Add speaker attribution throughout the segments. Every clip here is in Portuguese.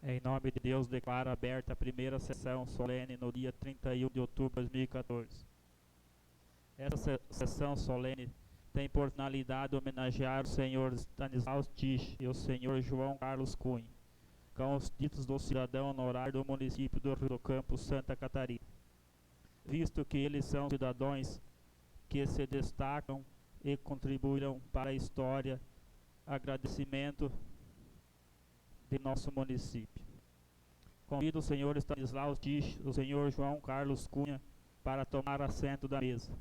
Speaker 1: Em nome de Deus, declaro aberta a primeira sessão solene no dia 31 de outubro de 2014. Essa sessão solene tem por finalidade homenagear o senhor Stanislaus Tisch e o senhor João Carlos Cunha, com os títulos do cidadão honorário do município do Rio do Campo, Santa Catarina, visto que eles são cidadãos que se destacam e contribuíram para a história, agradecimento de nosso município. Convido o senhor Stanislaus Tisch, o senhor João Carlos Cunha, para tomar assento da mesa.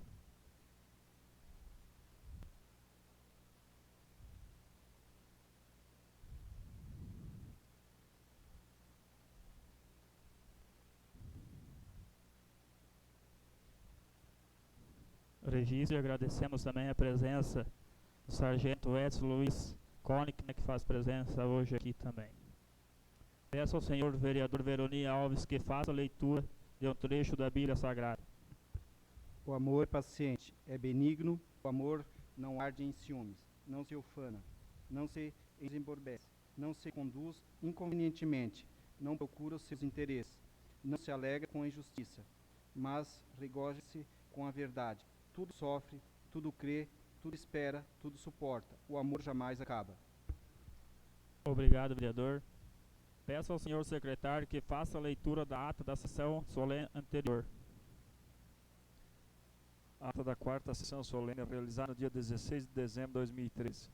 Speaker 1: Registro e agradecemos também a presença do sargento Edson Luiz Koenig, que faz presença hoje aqui também. Peço ao senhor vereador Veroni Alves que faça a leitura de um trecho da Bíblia Sagrada.
Speaker 2: O amor é paciente, é benigno, o amor não arde em ciúmes, não se ufana, não se emborboece, não se conduz inconvenientemente, não procura os seus interesses, não se alegra com a injustiça, mas regozija-se com a verdade. Tudo sofre, tudo crê, tudo espera, tudo suporta. O amor jamais acaba.
Speaker 1: Obrigado, vereador. Peço ao senhor secretário que faça a leitura da ata da sessão solene anterior.
Speaker 3: Ata da quarta sessão solene realizada no dia 16 de dezembro de 2013.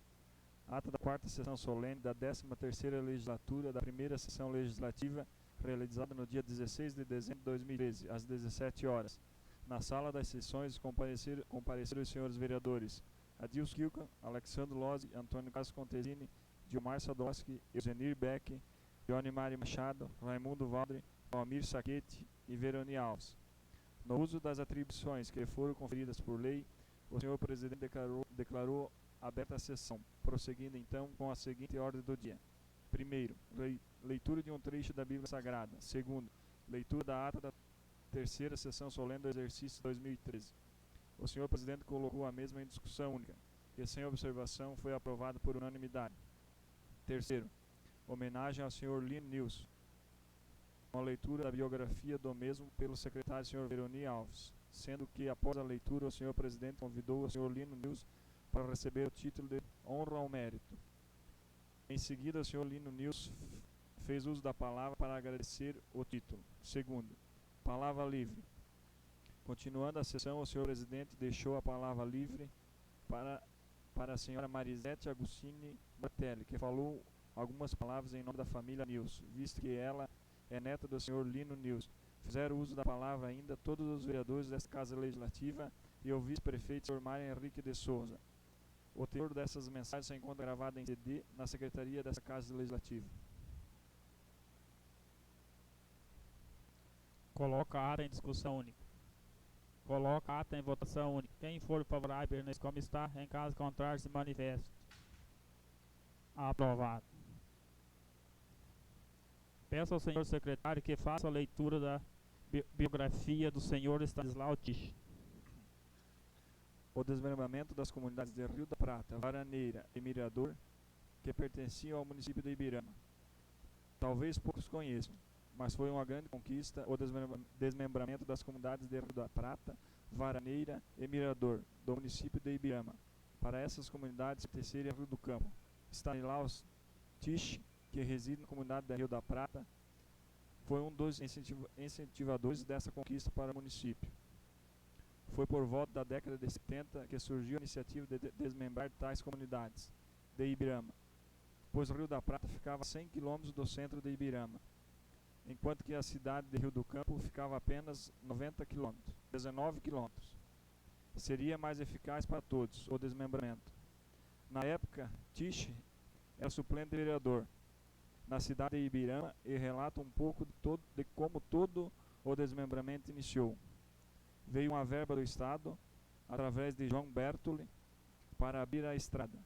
Speaker 3: Ata da quarta sessão solene da 13ª legislatura da primeira sessão legislativa realizada no dia 16 de dezembro de 2013, às 17 horas. Na sala das sessões compareceram os senhores vereadores Adilson Kilka, Alexandre Lozzi, Antônio Carlos Contesini, Gilmar Sadowski, Eusenir Beck, Johnny Mari Machado, Raimundo Valdre, Almir Saquete e Veroni Alves. No uso das atribuições que foram conferidas por lei, o senhor presidente declarou aberta a sessão, prosseguindo então com a seguinte ordem do dia. Primeiro, leitura de um trecho da Bíblia Sagrada. Segundo, leitura da ata da terceira sessão solene do exercício 2013. O senhor presidente colocou a mesma em discussão única, que sem observação foi aprovada por unanimidade. Terceiro, homenagem ao senhor Lino Nilson, com a leitura da biografia do mesmo pelo secretário senhor Veroni Alves, sendo que após a leitura o senhor presidente convidou o senhor Lino Nilson para receber o título de honra ao mérito. Em seguida, o senhor Lino Nilson fez uso da palavra para agradecer o título. Segundo, palavra livre. Continuando a sessão, o senhor presidente deixou a palavra livre para a senhora Marisete Agostini Bartelli, que falou algumas palavras em nome da família Nilson, visto que ela é neta do senhor Lino Nilson. Fizeram uso da palavra ainda todos os vereadores desta Casa Legislativa e o vice-prefeito, senhor Mário Henrique de Souza. O teor dessas mensagens se encontra gravado em CD na secretaria desta Casa Legislativa.
Speaker 1: Coloca a ata em discussão única. Coloca a ata em votação única. Quem for favorável, permaneça como está. Em caso contrário, se manifeste. Aprovado. Peço ao senhor secretário que faça a leitura da biografia do senhor Stanislaus Tisch.
Speaker 3: O desmembramento das comunidades de Rio da Prata, Varaneira e Mirador, que pertenciam ao município de Ibirama. Talvez poucos conheçam, mas foi uma grande conquista o desmembramento das comunidades de Rio da Prata, Varaneira e Mirador, do município de Ibirama. Para essas comunidades pertencerem a Rio do Campo, Stanislaus Tisch, que reside na comunidade de Rio da Prata, foi um dos incentivadores dessa conquista para o município. Foi por volta da década de 70 que surgiu a iniciativa de desmembrar tais comunidades de Ibirama, pois o Rio da Prata ficava a 100 km do centro de Ibirama, enquanto que a cidade de Rio do Campo ficava a apenas 90 km, 19 km. Seria mais eficaz para todos o desmembramento. Na época, Tisch era suplente de vereador na cidade de Ibirama e relata um pouco de como todo o desmembramento iniciou. Veio uma verba do Estado, através de João Bertoli, para abrir a estrada.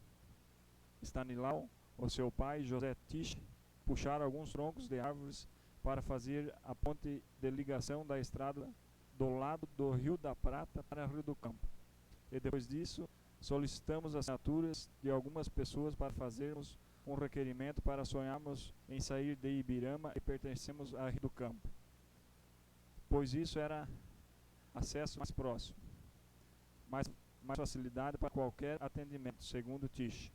Speaker 3: Stanislaus, o seu pai, José Tisch, puxaram alguns troncos de árvores para fazer a ponte de ligação da estrada do lado do Rio da Prata para Rio do Campo. E depois disso, solicitamos assinaturas de algumas pessoas para fazermos um requerimento para sonharmos em sair de Ibirama e pertencemos a Rio do Campo, pois isso era acesso mais próximo, mais facilidade para qualquer atendimento, segundo Tish.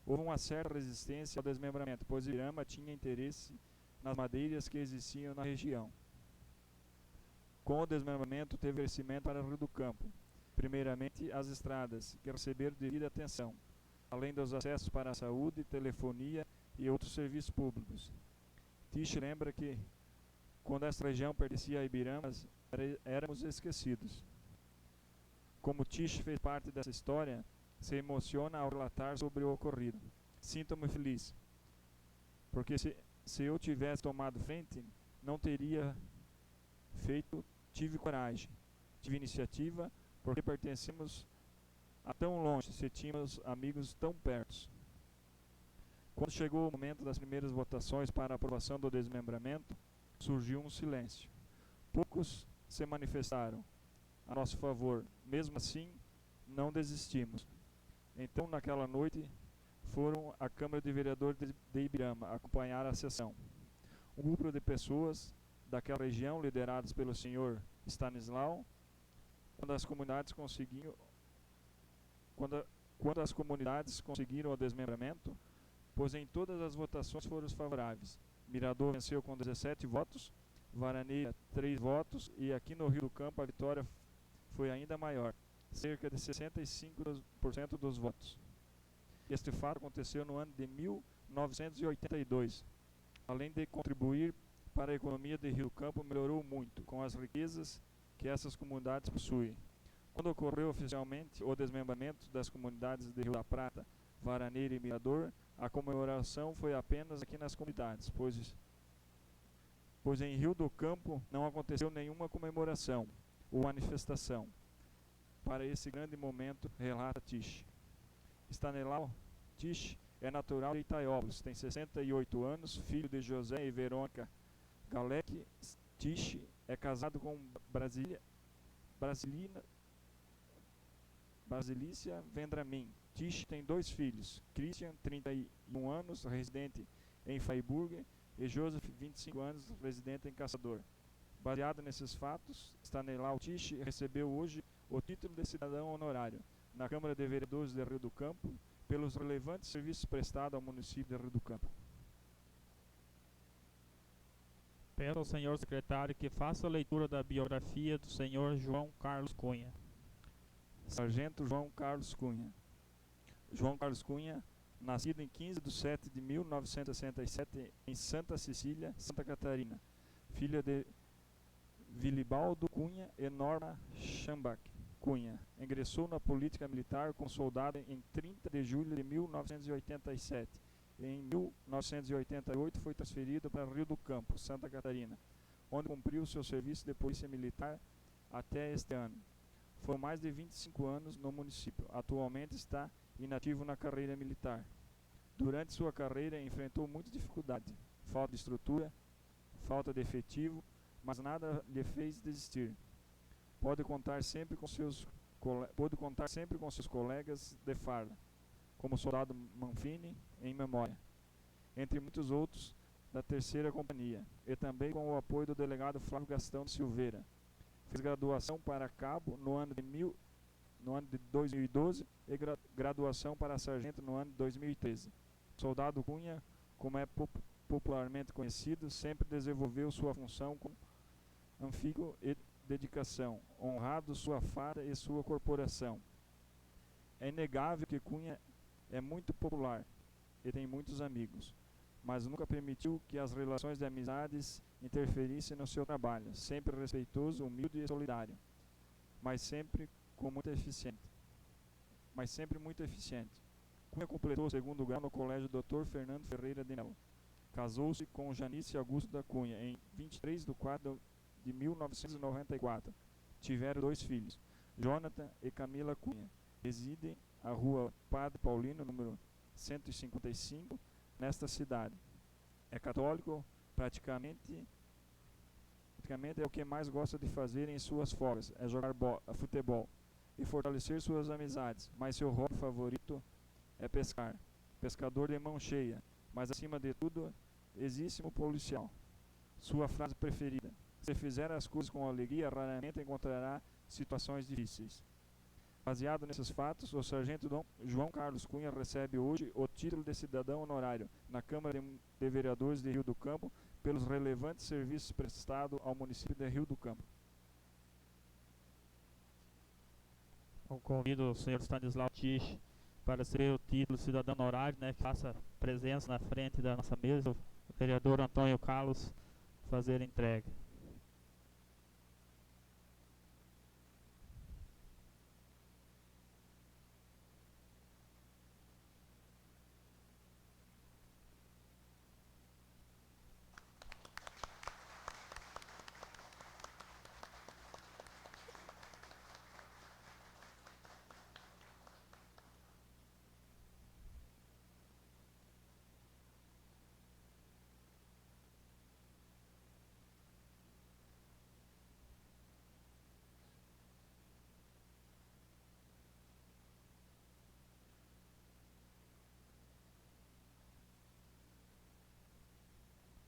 Speaker 3: Houve uma certa resistência ao desmembramento, pois Ibirama tinha interesse nas madeiras que existiam na região. Com o desmembramento, teve crescimento para o Rio do Campo. Primeiramente, as estradas, que receberam devida atenção, além dos acessos para a saúde, telefonia e outros serviços públicos. Tish lembra que, quando esta região pertencia a Ibirama, éramos esquecidos. Como Tish fez parte dessa história, se emociona ao relatar sobre o ocorrido. Sinto-me feliz, porque se eu tivesse tomado frente, não teria feito. Tive coragem, tive iniciativa, porque pertencemos a tão longe, se tínhamos amigos tão perto. Quando chegou o momento das primeiras votações para a aprovação do desmembramento, surgiu um silêncio. Poucos se manifestaram a nosso favor. Mesmo assim, não desistimos. Então, naquela noite, foram à Câmara de Vereadores de Ibirama acompanhar a sessão. Um grupo de pessoas daquela região, liderados pelo senhor Stanislau, quando as comunidades conseguiram o desmembramento, pois em todas as votações foram favoráveis. Mirador venceu com 17 votos, Varaneira 3 votos, e aqui no Rio do Campo a vitória foi ainda maior, cerca de 65% dos votos. Este fato aconteceu no ano de 1982. Além de contribuir para a economia de Rio do Campo, melhorou muito com as riquezas que essas comunidades possuem. Quando ocorreu oficialmente o desmembramento das comunidades de Rio da Prata, Varaneira e Mirador, a comemoração foi apenas aqui nas comunidades, pois em Rio do Campo não aconteceu nenhuma comemoração ou manifestação para esse grande momento, relata Tish. Stanislau Tish é natural de Itaiópolis, tem 68 anos, filho de José e Verônica Galec. Tish é casado com Basilícia Vendramin. Tish tem 2 filhos, Christian, 31 anos, residente em Freiburg, e Joseph, 25 anos, residente em Caçador. Baseado nesses fatos, Stanislau Tish recebeu hoje o título de cidadão honorário na Câmara de Vereadores de Rio do Campo pelos relevantes serviços prestados ao município de Rio do Campo.
Speaker 1: Peço ao senhor secretário que faça a leitura da biografia do senhor João Carlos Cunha.
Speaker 3: Sargento João Carlos Cunha. João Carlos Cunha, nascido em 15 de setembro de 1967 em Santa Cecília, Santa Catarina, filho de Vilibaldo Cunha e Norma Schambach Cunha. Ingressou na política militar como soldado em 30 de julho de 1987. Em 1988 foi transferido para Rio do Campo, Santa Catarina, onde cumpriu seu serviço de polícia militar até este ano. Foram mais de 25 anos no município. Atualmente está inativo na carreira militar. Durante sua carreira enfrentou muita dificuldade, falta de estrutura, falta de efetivo, mas nada lhe fez desistir. Pode contar sempre com seus colegas de farda, como o soldado Manfini, em memória, entre muitos outros da 3ª Companhia, e também com o apoio do delegado Flávio Gastão de Silveira. Fez graduação para cabo no ano de 2012 e graduação para sargento no ano de 2013. Soldado Cunha, como é popularmente conhecido, sempre desenvolveu sua função com afinco e dedicação, honrado sua farda e sua corporação. É inegável que Cunha é muito popular e tem muitos amigos, mas nunca permitiu que as relações de amizades interferissem no seu trabalho, sempre respeitoso, humilde e solidário, mas sempre muito eficiente. Cunha completou o 2º grau no Colégio Dr. Fernando Ferreira de Mello. Casou-se com Janice Augusto da Cunha em 23 de 4 de 1994. Tiveram 2 filhos, Jonathan e Camila Cunha. Residem à Rua Padre Paulino, número 155, nesta cidade. É católico, praticamente é o que mais gosta de fazer em suas folgas, é jogar futebol e fortalecer suas amizades, mas seu hobby favorito é pescar. pescador de mão cheia, mas acima de tudo, exímio policial. Sua frase preferida: se fizer as coisas com alegria, raramente encontrará situações difíceis. Baseado nesses fatos, o sargento Dom João Carlos Cunha recebe hoje o título de cidadão honorário na Câmara de Vereadores de Rio do Campo pelos relevantes serviços prestados ao município de Rio do Campo.
Speaker 1: Eu convido o senhor Stanislau Tich para receber o título de cidadão honorário, né, que faça presença na frente da nossa mesa, o vereador Antônio Carlos fazer a entrega.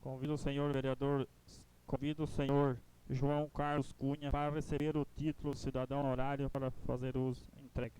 Speaker 1: Convido o senhor João Carlos Cunha para receber o título de cidadão honorário para fazer uso e entrega.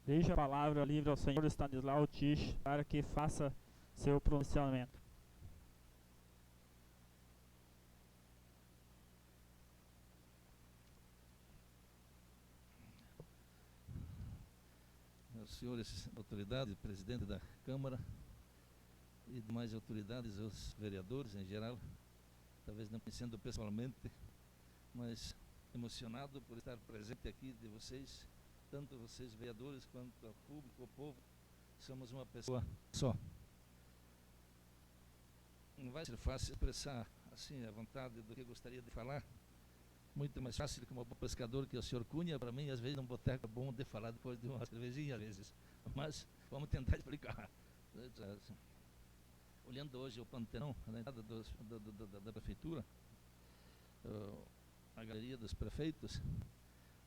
Speaker 1: Deixe a palavra livre ao senhor Stanislau Tich para que faça seu pronunciamento.
Speaker 4: Meus senhores autoridades, presidente da Câmara e demais autoridades, os vereadores em geral, talvez não conhecendo pessoalmente, mas emocionado por estar presente aqui de vocês, tanto vocês vereadores quanto o público, o povo, somos uma pessoa só. Não vai ser fácil expressar assim a vontade do que eu gostaria de falar, muito mais fácil como bom pescador que o senhor Cunha, para mim às vezes um boteco é bom de falar depois de uma cervejinha às vezes, mas vamos tentar explicar. Olhando hoje o Panteão, na entrada da prefeitura, a galeria dos prefeitos,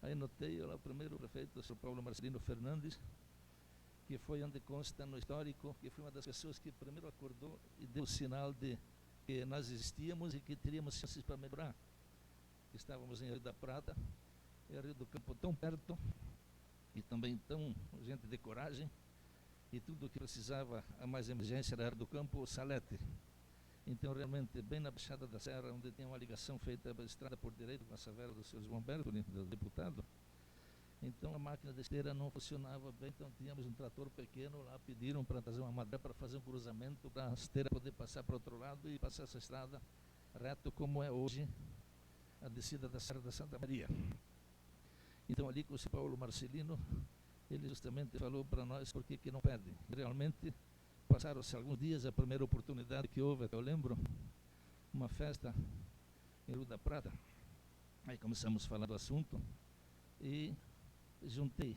Speaker 4: aí notei lá o primeiro prefeito, o senhor Paulo Marcelino Fernandes, que foi onde consta no histórico, que foi uma das pessoas que primeiro acordou e deu sinal de que nós existíamos e que teríamos chances para melhorar. Estávamos em Rio da Prata, e Rio do Campo tão perto, e também tão gente de coragem, e tudo o que precisava, a mais emergência era Rio do Campo, o Salete. Então, realmente, bem na Baixada da Serra, onde tem uma ligação feita pela estrada por direito com a Savera do senhor João Bertoli, do deputado, então a máquina de esteira não funcionava bem, então tínhamos um trator pequeno lá, pediram para trazer uma madeira para fazer um cruzamento, para a esteira poder passar para o outro lado e passar essa estrada reto como é hoje a descida da Serra da Santa Maria. Então ali com o senhor Paulo Marcelino, ele justamente falou para nós por que não pede. Realmente passaram-se alguns dias, a primeira oportunidade que houve, eu lembro, uma festa em Rio da Prata, aí começamos a falar do assunto e juntei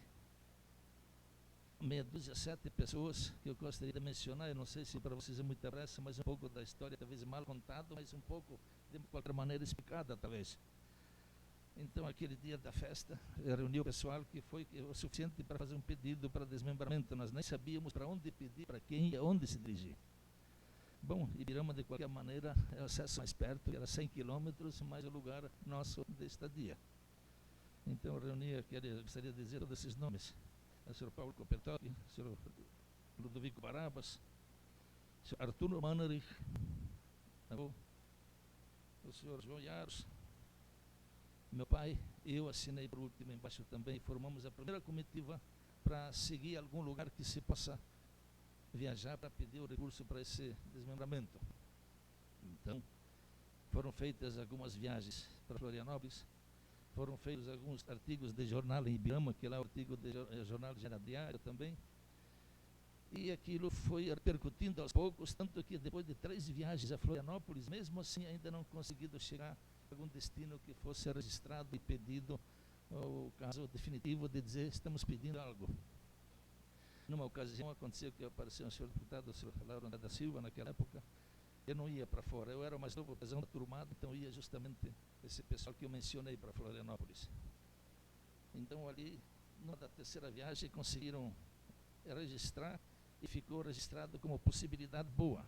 Speaker 4: meia dúzia, 7 pessoas que eu gostaria de mencionar. Eu não sei se para vocês é muita pressa, mas um pouco da história, talvez mal contado, mas um pouco, de qualquer maneira, explicada, talvez. Então, aquele dia da festa, eu reuni o pessoal que foi o suficiente para fazer um pedido para desmembramento. Nós nem sabíamos para onde pedir, para quem e aonde se dirigir. Bom, Ibirama, de qualquer maneira, é o acesso mais perto, era 100 quilômetros, mais o lugar nosso de estadia. Então, eu reuni, gostaria de dizer todos esses nomes. O senhor Paulo Copetotti, o senhor Ludovico Barabas, o senhor Arturo Mannerich, o senhor João Yaros, meu pai, eu assinei por último embaixo também, formamos a primeira comitiva para seguir algum lugar que se possa viajar para pedir o recurso para esse desmembramento. Então, foram feitas algumas viagens para Florianópolis, foram feitos alguns artigos de jornal em Ibirama, que lá é o artigo de jornal diário também, e aquilo foi repercutindo aos poucos, tanto que depois de 3 viagens a Florianópolis, mesmo assim ainda não conseguido chegar a algum destino que fosse registrado e pedido o caso definitivo de dizer estamos pedindo algo. Numa ocasião aconteceu que apareceu um senhor deputado, o senhor Lauro da Silva, naquela época. Eu não ia para fora, eu era o mais novo, da turmada, então ia justamente esse pessoal que eu mencionei para Florianópolis. Então ali, numa da 3ª viagem, conseguiram registrar e ficou registrado como possibilidade boa.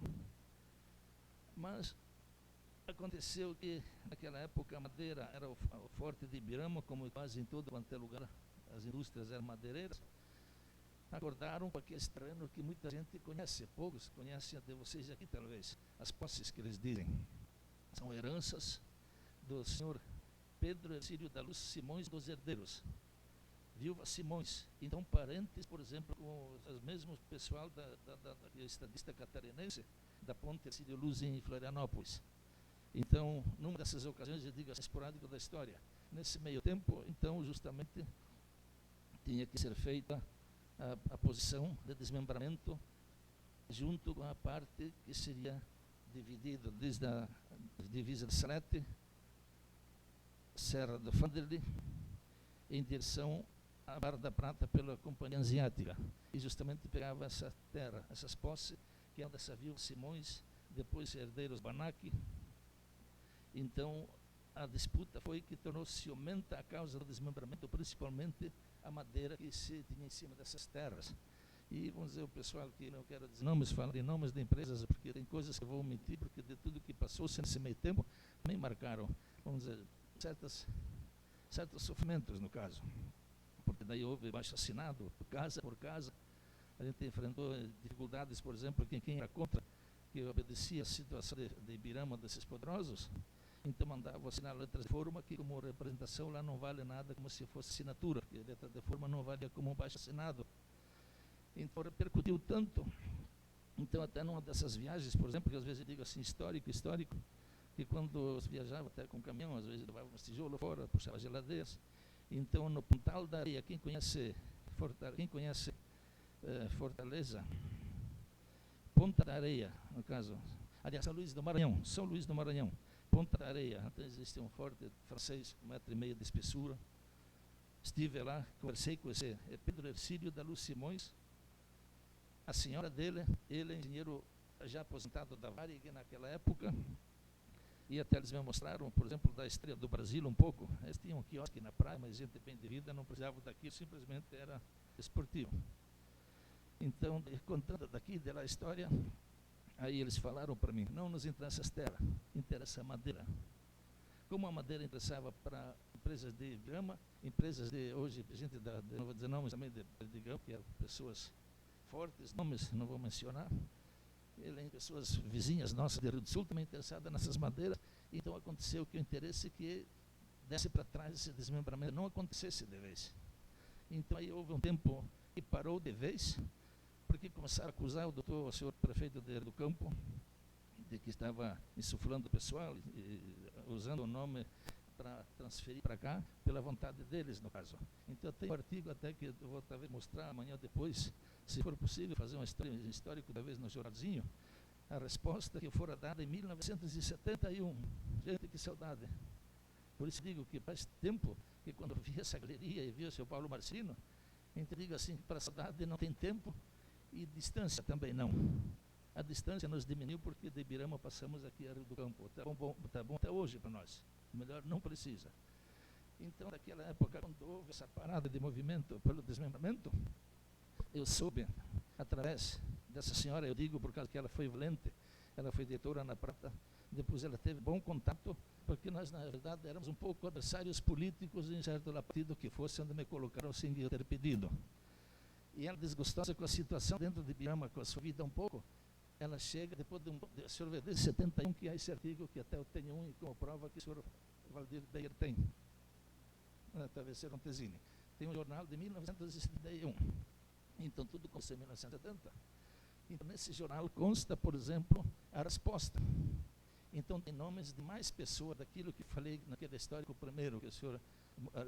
Speaker 4: Mas aconteceu que naquela época a madeira era o forte de Ibirama, como quase em todo quanto é lugar, as indústrias eram madeireiras. Acordaram com aquele terreno que muita gente conhece, poucos conhecem até vocês aqui talvez, as posses que eles dizem. São heranças do senhor Pedro Hercílio da Luz Simões dos Herdeiros, viúva Simões. Então parentes, por exemplo, com os mesmos pessoal da estadista catarinense, da Ponte Hercílio Luz em Florianópolis. Então, numa dessas ocasiões, eu digo assim, esporádico da história, nesse meio tempo, então, justamente, tinha que ser feita a posição de desmembramento junto com a parte que seria dividida desde a divisa de Salete, Serra do Vanderlei, em direção à Barra da Prata pela Companhia Asiática. E justamente pegava essa terra, essas posses, que é dessa viúva Simões, depois herdeiros Banac. Então, a disputa foi que tornou-se ciumenta a causa do desmembramento, principalmente a madeira que se tinha em cima dessas terras. E vamos dizer, o pessoal que não quero dizer nomes, falar de nomes de empresas, porque tem coisas que eu vou omitir, porque de tudo que passou-se nesse meio tempo, também marcaram, vamos dizer, certos sofrimentos no caso. Porque daí houve abaixo-assinado, casa por casa. A gente enfrentou dificuldades, por exemplo, quem era contra, que obedecia a situação de Ibirama, desses poderosos, então mandava assinar letras de forma que, como representação, lá não vale nada como se fosse assinatura, porque a letra de forma não vale como um baixo assinado. Então repercutiu tanto. Então até numa dessas viagens, por exemplo, que às vezes eu digo assim, histórico, que quando viajava até com caminhão, às vezes levava uns tijolos fora, puxava geladeiras. Então no Pontal da Areia, quem conhece Fortaleza, Ponta da Areia, no caso, aliás, São Luís do Maranhão, Ponta da Areia, até existe um forte francês, 1,5 m de espessura. Estive lá, conversei com esse Pedro Hercílio da Luz Simões, a senhora dele, ele é engenheiro já aposentado da Varig naquela época, e até eles me mostraram, por exemplo, da Estrela do Brasil um pouco. Eles tinham um quiosque na praia, mas gente bem de vida, não precisava daquilo, simplesmente era esportivo. Então, contando daqui, da história, aí eles falaram para mim, não nos interessa as terras, interessa a madeira. Como a madeira interessava para empresas de grama, empresas de, hoje, gente não vou dizer nomes também, de grama, que eram pessoas fortes, nomes não vou mencionar, pessoas vizinhas nossas de Rio do Sul também interessadas nessas madeiras. Então aconteceu que o interesse que desse para trás esse desmembramento não acontecesse de vez. Então aí houve um tempo que parou de vez, porque começaram a acusar o senhor prefeito do Campo de que estava insuflando o pessoal e usando o nome para transferir para cá pela vontade deles, no caso. Então tem um artigo até que eu vou talvez mostrar amanhã ou depois, se for possível, fazer um histórico talvez no jornalzinho, a resposta que fora dada em 1971. Gente, que saudade. Por isso digo que faz tempo que quando eu vi essa galeria e vi o seu Paulo Marcelino, a gente digo assim, para a saudade não tem tempo e distância também não. A distância nos diminuiu porque de Ibirama passamos aqui a Rio do Campo. Tá bom até hoje para nós. Melhor não precisa. Então, naquela época, quando houve essa parada de movimento pelo desmembramento, eu soube, através dessa senhora, eu digo por causa que ela foi valente, ela foi diretora na Prata, depois ela teve bom contato, porque nós, na verdade, éramos um pouco adversários políticos em certo partido que fosse onde me colocaram sem eu ter pedido. E ela, desgostosa com a situação dentro de Ibirama, com a sua vida um pouco, ela chega, depois de o senhor vê desde 71, que há esse artigo, que até eu tenho um, e como prova que o senhor Valdir Beyer tem, talvez ser um Tesine, tem um jornal de 1971, então tudo começou em 1970. Então nesse jornal consta, por exemplo, a resposta, Então tem nomes de mais pessoas daquilo que falei naquele histórico primeiro que o senhor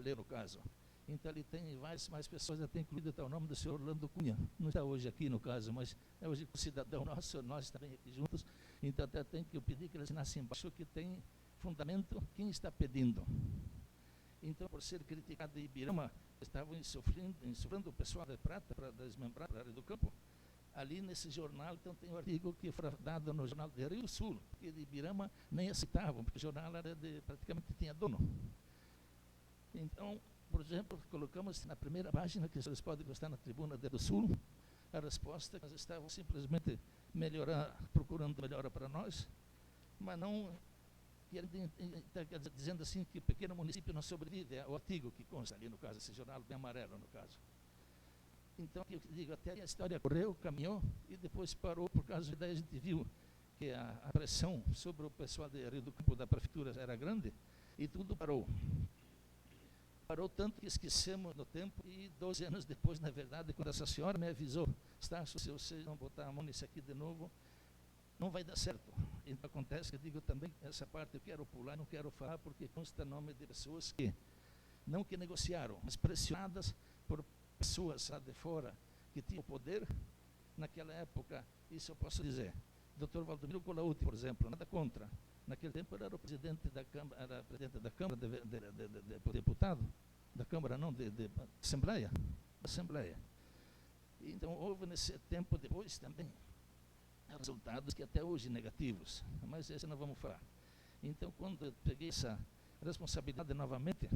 Speaker 4: leu no caso. Então ali tem mais pessoas, até incluído está o nome do senhor Orlando Cunha. Não está hoje aqui no caso, mas é hoje um cidadão nosso, nós também aqui juntos. Então até tem que eu pedir que ele assinasse embaixo que tem fundamento quem está pedindo. Então, por ser criticado de Ibirama, estavam sofrendo o pessoal de Prata para desmembrar a área do campo. Ali nesse jornal, então tem um artigo que foi dado no jornal de Rio Sul, que de Ibirama nem aceitavam, porque o jornal era praticamente tinha dono. Então, por exemplo, colocamos na primeira página, que vocês podem gostar na tribuna de Rio Sul, a resposta que nós estávamos simplesmente procurando melhora para nós, mas não dizendo assim que o pequeno município não sobrevive, é o artigo que consta ali no caso, esse jornal bem amarelo no caso. Então, eu digo, até a história correu, caminhou e depois parou, por causa daí a gente viu que a pressão sobre o pessoal de Rio do Campo da prefeitura era grande e tudo parou. Parou tanto que esquecemos no tempo e 12 anos depois, na verdade, quando essa senhora me avisou, Estácio, se vocês não botar a mão nisso aqui de novo, não vai dar certo. Então acontece que eu digo também, essa parte eu quero pular, não quero falar, porque consta nome de pessoas que, não que negociaram, mas pressionadas por pessoas lá de fora que tinham poder, naquela época, isso eu posso dizer. Dr. Valdomiro Colautti, por exemplo, nada contra. Naquele tempo ele era o presidente da Câmara, de deputado, da Câmara não, de Assembleia. Então houve nesse tempo depois também resultados que até hoje negativos, mas esse não vamos falar. Então, quando eu peguei essa responsabilidade novamente,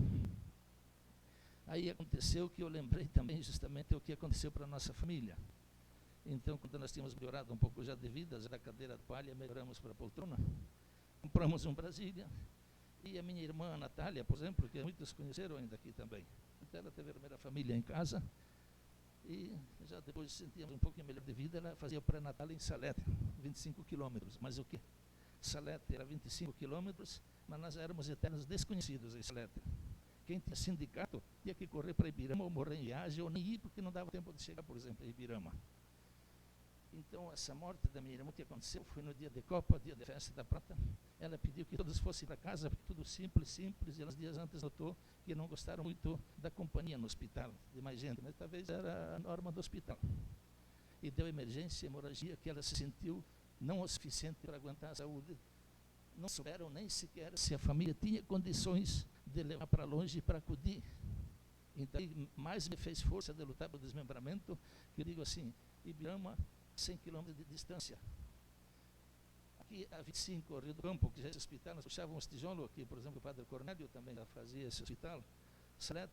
Speaker 4: aí aconteceu que eu lembrei também justamente o que aconteceu para a nossa família. Então, quando nós tínhamos melhorado um pouco já de vida, da cadeira de palha, melhoramos para a poltrona, compramos um Brasília, e a minha irmã Natália, por exemplo, que muitos conheceram ainda aqui também, então ela teve a primeira família em casa, e já depois sentíamos um pouquinho melhor de vida, ela fazia o pré-natal em Salete, 25 quilômetros. Mas o quê? Salete era 25 quilômetros, mas nós éramos eternos desconhecidos em Salete. Quem tinha sindicato tinha que correr para Ibirama ou morrer em viagem ou nem ir, porque não dava tempo de chegar, por exemplo, a Ibirama. Então, essa morte da minha irmã, o que aconteceu foi no dia de Copa, dia de festa da Prata. Ela pediu que todos fossem para casa, porque tudo simples, e uns dias antes notou que não gostaram muito da companhia no hospital, de mais gente, mas talvez era a norma do hospital. E deu emergência, hemorragia, que ela se sentiu não o suficiente para aguentar a saúde. Não souberam nem sequer se a família tinha condições de levar para longe para acudir. Então, mais me fez força de lutar pelo desmembramento, que eu digo assim, Ibirama, 100 quilômetros de distância. Aqui a 25, Rio do Campo, que já é esse hospital, nós puxávamos tijolo aqui, por exemplo, o Padre Cornélio também já fazia esse hospital,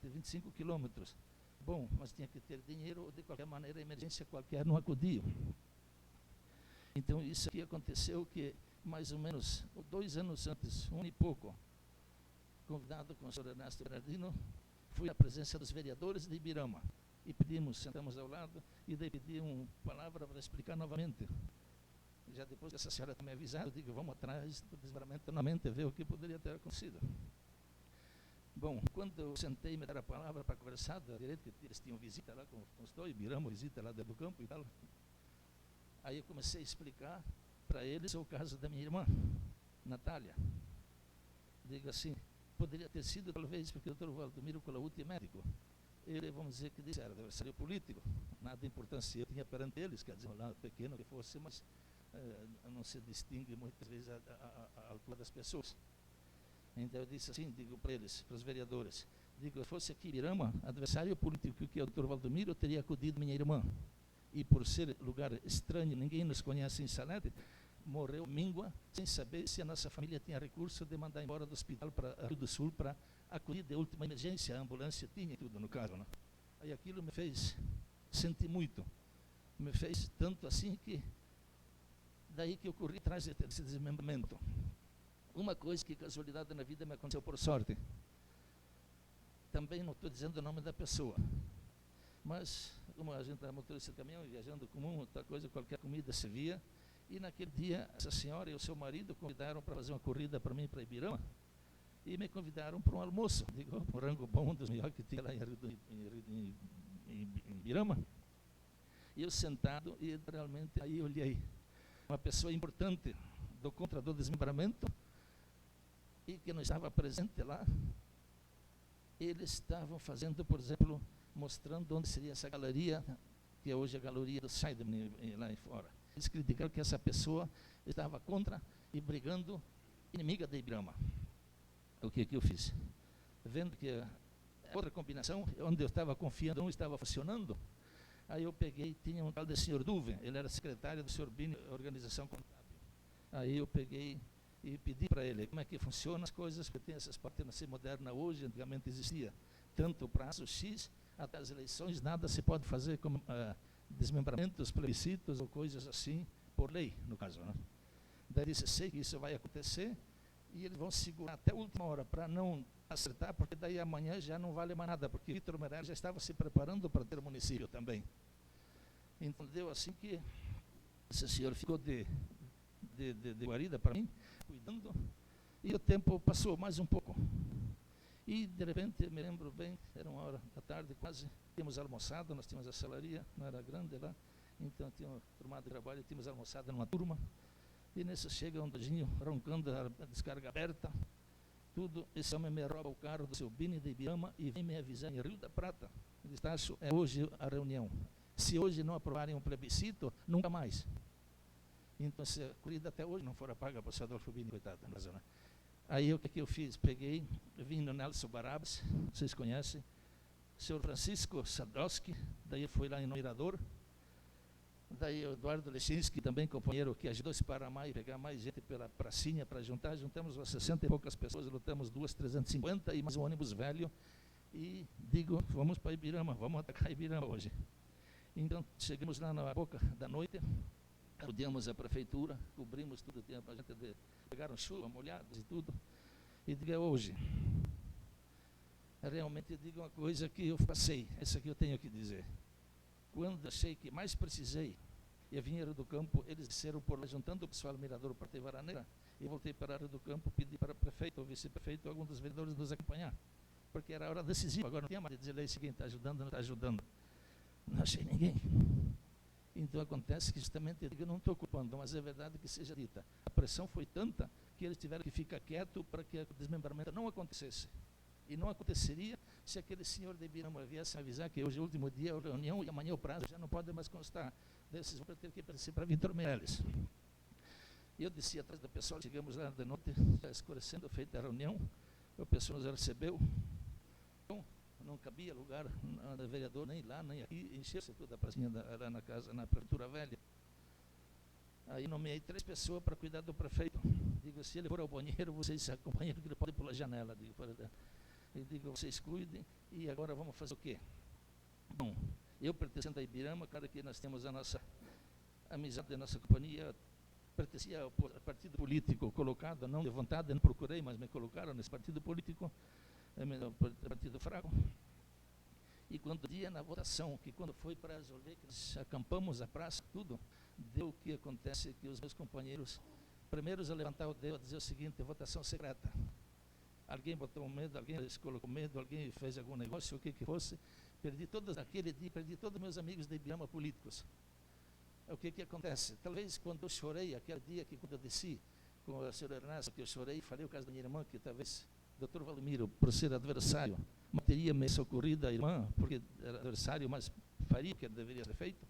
Speaker 4: 25 quilômetros. Bom, mas tinha que ter dinheiro, ou de qualquer maneira, emergência qualquer não acudia. Então isso aqui aconteceu que, mais ou menos, 2 anos antes, 1 ano e pouco, convidado com o senhor Ernesto Bernardino, fui à presença dos vereadores de Ibirama. E pedimos, sentamos ao lado, e daí pedi uma palavra para explicar novamente. Já depois que essa senhora me avisaram, eu digo, vamos atrás do desmembramento novamente, ver o que poderia ter acontecido. Bom, quando eu sentei, me deram a palavra para conversar, da direita, que eles tinham visita lá, como estou, Ibirama, visita lá dentro do campo e tal. Aí eu comecei a explicar para eles o caso da minha irmã, Natália. Digo assim, poderia ter sido, talvez, porque o Dr. Valdomiro Colautti é médico. Ele, vamos dizer que disse, era adversário político, nada de importância eu tinha perante eles, quer dizer, um lado pequeno que fosse, mas não se distingue muitas vezes a altura das pessoas. Então eu disse assim, digo para eles, para os vereadores, digo, se fosse aqui Ibirama, adversário político que é o Dr. Valdomiro, eu teria acudido minha irmã. E por ser lugar estranho, ninguém nos conhece em Salete, morreu míngua, sem saber se a nossa família tinha recurso de mandar embora do hospital para Rio do Sul para acudir de última emergência, a ambulância tinha tudo no carro, né? Aí aquilo me fez sentir muito, me fez tanto assim que daí que eu corri atrás desse desmembramento. Uma coisa que casualidade na vida me aconteceu por sorte, também não estou dizendo o nome da pessoa, mas como a gente é motorista de caminhão, viajando comum, outra coisa, qualquer comida se via, e naquele dia essa senhora e o seu marido convidaram para fazer uma corrida para mim, para Ibirama, e me convidaram para um almoço. Digo, um rango bom, um dos melhores que tinha lá em Ibirama. E eu sentado, e realmente aí eu olhei uma pessoa importante contra do desmembramento e que não estava presente lá, eles estavam fazendo, por exemplo, mostrando onde seria essa galeria, que é hoje a galeria do Scheidemannn, lá fora. Eles criticaram que essa pessoa estava contra e brigando, inimiga de Ibirama. O que eu fiz? Vendo que a outra combinação, onde eu estava confiando, não estava funcionando, aí eu peguei, tinha um tal de senhor Duven, ele era secretário do senhor Bini, Organização Contábil. Aí eu peguei e pedi para ele como é que funcionam as coisas, porque tem essas patentes modernas hoje, antigamente existia tanto o prazo X, até as eleições, nada se pode fazer como desmembramentos, plebiscitos ou coisas assim, por lei, no caso. Né? Daí disse, sei que isso vai acontecer, e eles vão segurar até a última hora para não acertar, porque daí amanhã já não vale mais nada, porque Vitor Meirelles já estava se preparando para ter o município também. Então deu assim que esse senhor ficou de guarida para mim, cuidando, e o tempo passou mais um pouco. E de repente, me lembro bem, era 1h da tarde quase, tínhamos almoçado, nós tínhamos a salaria, não era grande lá, então tínhamos turma de trabalho, tínhamos almoçado numa turma, e nesse chega um dojinho roncando, a descarga aberta, tudo, esse homem me rouba o carro do seu Bini de Ibirama e vem me avisar em Rio da Prata. Ele disse, Tasso, é hoje a reunião. Se hoje não aprovarem um plebiscito, nunca mais. Então, se a corrida até hoje não for paga para o seu Adolfo Bini, coitado, na zona. Aí o que eu fiz? Peguei, vim no Nelson Barabas, vocês conhecem, o senhor Francisco Sadowski, daí foi lá no Mirador, daí o Eduardo Lechinski, também companheiro, que ajudou a se parar mais e pegar mais gente pela pracinha para juntar, juntamos umas 60 e poucas pessoas, lutamos 350 e mais um ônibus velho, e digo, vamos para Ibirama, vamos atacar Ibirama hoje. Então, chegamos lá na boca da noite, rodeamos a prefeitura, cobrimos tudo, tinha para a gente pegaram chuva, molhados e tudo, e digo, é hoje. Realmente digo uma coisa que eu passei, essa aqui eu tenho que dizer. Quando achei que mais precisei, e vieram do campo, eles disseram por lá, juntando o pessoal do Mirador para ter varaneira, e voltei para a área do campo, pedi para o prefeito, ou vice-prefeito, algum dos vereadores nos acompanhar, porque era a hora decisiva, agora não tinha mais de dizer, seguinte, está ajudando, não está ajudando. Não achei ninguém. Então acontece que justamente eu não estou culpando, mas é verdade que seja dita. A pressão foi tanta que eles tiveram que ficar quietos para que o desmembramento não acontecesse. E não aconteceria se aquele senhor de Ibirama viesse avisar que hoje é o último dia, a reunião, e amanhã o prazo já não pode mais constar. Daí vocês vão ter que aparecer para Vitor Meirelles. E eu desci atrás do pessoal, chegamos lá de noite, já escurecendo, feita a reunião, o pessoal nos recebeu. Então, não cabia lugar no vereador, nem lá, nem aqui, encheu-se toda a pracinha lá na casa, na prefeitura velha. Aí nomeei 3 pessoas para cuidar do prefeito. Digo, se ele for ao banheiro, vocês acompanham, que ele pode ir pela janela. Eu digo, vocês cuidem, e agora vamos fazer o quê? Bom, eu pertencendo a Ibirama, claro que nós temos a nossa amizade, a nossa companhia, pertencia ao partido político colocado, não de vontade, não procurei, mas me colocaram nesse partido político, partido fraco. E quando dia na votação, que quando foi para resolver, que nós acampamos a praça, tudo, deu o que acontece, que os meus companheiros, primeiros a levantar o dedo, a dizer o seguinte, votação secreta. Alguém botou medo, alguém colocou medo, alguém fez algum negócio, o que fosse. Perdi todos, naquele dia, perdi todos os meus amigos de Ibirama políticos. O que acontece? Talvez quando eu chorei, aquele dia que quando eu desci com o senhor Ernesto, que eu chorei, falei o caso da minha irmã, que talvez o doutor Valdomiro, por ser adversário, não teria me socorrido a irmã, porque era adversário, mas faria o que deveria ser feito.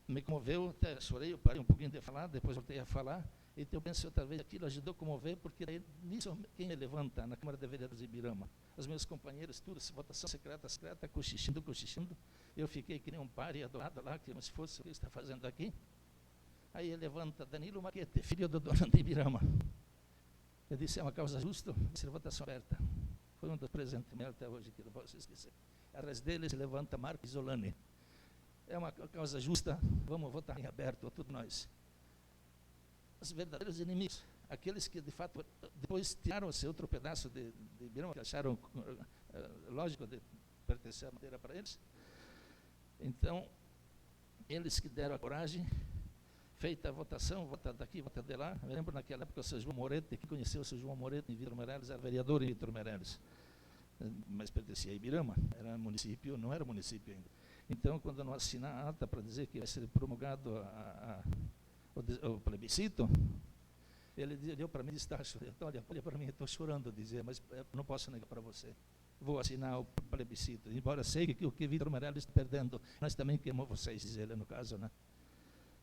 Speaker 4: Me comoveu, até chorei, eu parei um pouquinho de falar, depois voltei a falar. Então eu penso, talvez aquilo ajudou a comover, porque daí, nisso quem me levanta na Câmara de Vereadores de Ibirama? Os meus companheiros, tudo, votação secreta, cochichando. Eu fiquei que nem um pária do lado lá, como se fosse o que está fazendo aqui. Aí ele levanta Danilo Maquete, filho do dono de Ibirama. Eu disse, é uma causa justa, ser votação aberta. Foi um dos presentes meus até hoje, que não posso esquecer. Atrás dele se levanta Marco Isolani. É uma causa justa, vamos votar em aberto, todos nós. Os verdadeiros inimigos, aqueles que de fato depois tiraram esse outro pedaço de Ibirama, que acharam lógico de pertencer a madeira para eles. Então, eles que deram a coragem, feita a votação, vota daqui, vota de lá. Eu lembro naquela época o seu João Moretti, que conheceu o seu João Moretti em Vitor Meirelles, era vereador em Vitor Meirelles, mas pertencia a Ibirama, era município, não era município ainda. Então, quando nós assinamos a ata para dizer que vai ser promulgado o plebiscito, Ele deu para mim e disse, olha para mim, eu estou chorando, dizer, mas não posso negar para você. Vou assinar o plebiscito, embora sei que o que Vitor Meirelles está perdendo, nós também queremos vocês, diz ele no caso, né?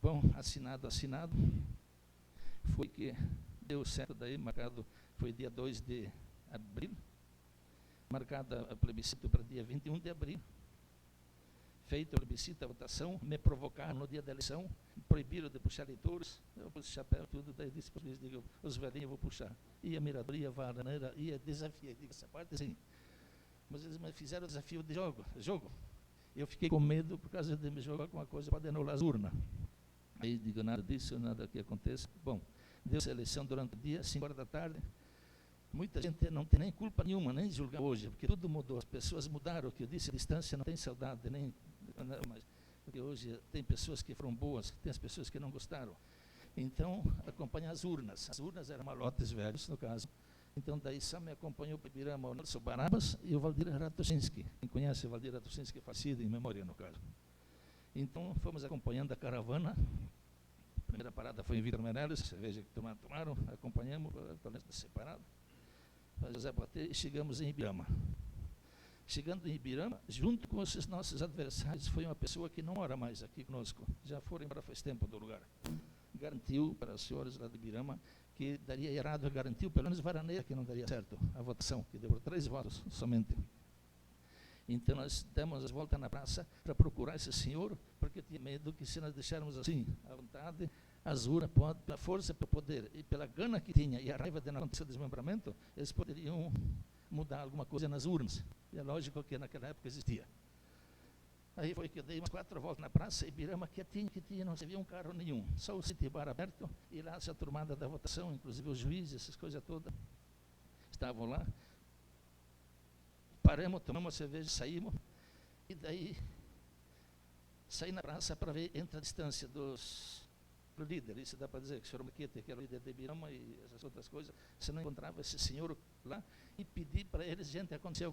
Speaker 4: Bom, assinado, foi que deu certo daí, marcado, foi dia 2 de abril, marcado o plebiscito para dia 21 de abril, feito o plebiscito, a votação, me provocaram no dia da eleição, proibiram de puxar eleitores, eu pus chapéu, tudo, daí disse para os juízes, os velhinhos eu vou puxar, ia Mirador, ia Varaneira, ia desafiar, digo, essa parte sim, mas eles me fizeram o desafio de jogo, eu fiquei com medo por causa de me jogar com uma coisa para anular as urnas, aí digo, nada disso, nada que aconteça, bom, deu-se a eleição durante o dia, 5 horas da tarde, muita gente não tem nem culpa nenhuma, nem julgar hoje, porque tudo mudou, as pessoas mudaram, o que eu disse, a distância não tem saudade, nem mais, porque hoje tem pessoas que foram boas, tem as pessoas que não gostaram, então acompanhar as urnas eram malotes velhos, no caso, então daí só me acompanhou o Ibirama, o Nelson Barabas e o Valdir Ratoshinsky, quem conhece o Valdir Ratoshinsky, falecido em memória, no caso. Então fomos acompanhando a caravana, a primeira parada foi em Vitor Meirelles, cerveja que tomaram, acompanhamos, separado, José Boatê, e chegamos em Ibirama. Chegando em Ibirama, junto com esses nossos adversários, foi uma pessoa que não mora mais aqui conosco, já foram embora faz tempo do lugar. Garantiu para os senhores lá de Ibirama que daria errado, garantiu, pelo menos Varaneira, que não daria certo a votação, que deu 3 votos somente. Então nós demos as voltas na praça para procurar esse senhor, porque eu tinha medo que se nós deixarmos assim, à vontade, as urnas, pela força, pelo poder e pela gana que tinha e a raiva de não acontecer o desmembramento, eles poderiam mudar alguma coisa nas urnas. E é lógico que naquela época existia. Aí foi que eu dei umas 4 voltas na praça, Ibirama quietinho, não se via um carro nenhum, só o City Bar aberto, e lá essa turmada da votação, inclusive os juízes, essas coisas todas, estavam lá. Paramos, tomamos uma cerveja, saímos, e daí saí na praça para ver entre a distância dos líderes, isso dá para dizer que o senhor Maquete, que era o líder de Ibirama e essas outras coisas, se não encontrava esse senhor lá, e pedi para eles, gente, aconteceu,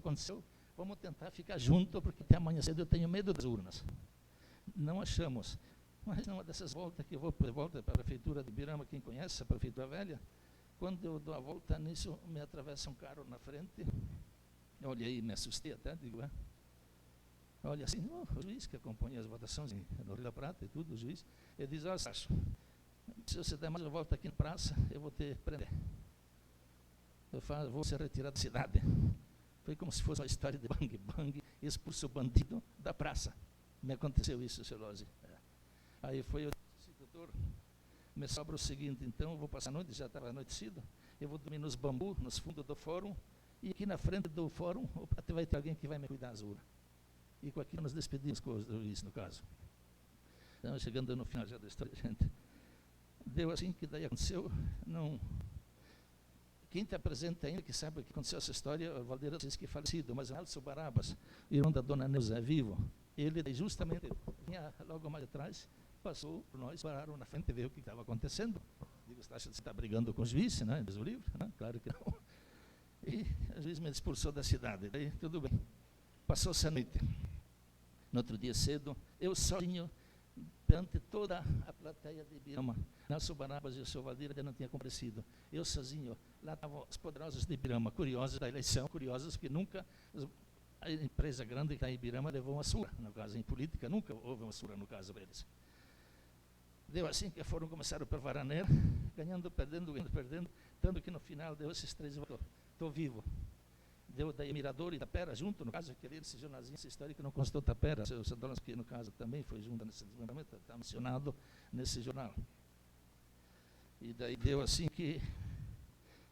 Speaker 4: vamos tentar ficar junto, porque até amanhã cedo eu tenho medo das urnas. Não achamos. Mas numa dessas voltas que eu vou volta para a prefeitura de Ibirama, quem conhece, a prefeitura velha, quando eu dou a volta nisso, me atravessa um carro na frente, olha aí, me assustei até, digo, olha assim, o juiz que acompanha as votações no Rio da Prata e tudo, o juiz, ele diz, Sacho, se você der mais uma volta aqui na praça, eu vou te prender. Vou ser retirado da cidade. Foi como se fosse uma história de bang, expulso o bandido da praça. Me aconteceu isso, seu Lose. Aí foi eu disse, doutor, me sobra o seguinte, então eu vou passar a noite, já estava anoitecido, eu vou dormir nos bambus, nos fundos do fórum, e aqui na frente do fórum, até vai ter alguém que vai me cuidar das urnas. E com aquilo nos despedimos com o juiz, no caso. Então, chegando no final já da história, gente, deu assim que daí aconteceu, não... Quem está presente ainda, que sabe o que aconteceu essa história, é o Valdir Ratoshinsky falecido, mas o Nelson Barabas, irmão da dona Neuza, é vivo. Ele justamente vinha logo mais atrás, passou por nós, pararam na frente, ver o que estava acontecendo. Digo, você está brigando com o juiz, né? Diz o livro, né? Claro que não. E o juiz me expulsou da cidade, daí tudo bem. Passou-se a noite. No outro dia cedo, eu sozinho, perante toda a plateia de Ibirama, Nelson Barabas e o seu Valdir ainda não tinha comparecido. Eu sozinho, lá estavam os poderosos de Ibirama, curiosos da eleição, curiosos que nunca, a empresa grande que está em Ibirama levou uma surra, no caso, em política, nunca houve uma surra no caso deles. Deu assim que foram, começaram por Varaneira, ganhando, perdendo, tanto que no final deu esses 3 votos. Estou vivo. Deu daí Mirador e Tapera junto, no caso, aquele esse jornalzinho, essa história que não constou Tapera, o Sadolski, no caso, também foi junto nesse desmembramento, está mencionado nesse jornal. E daí deu assim que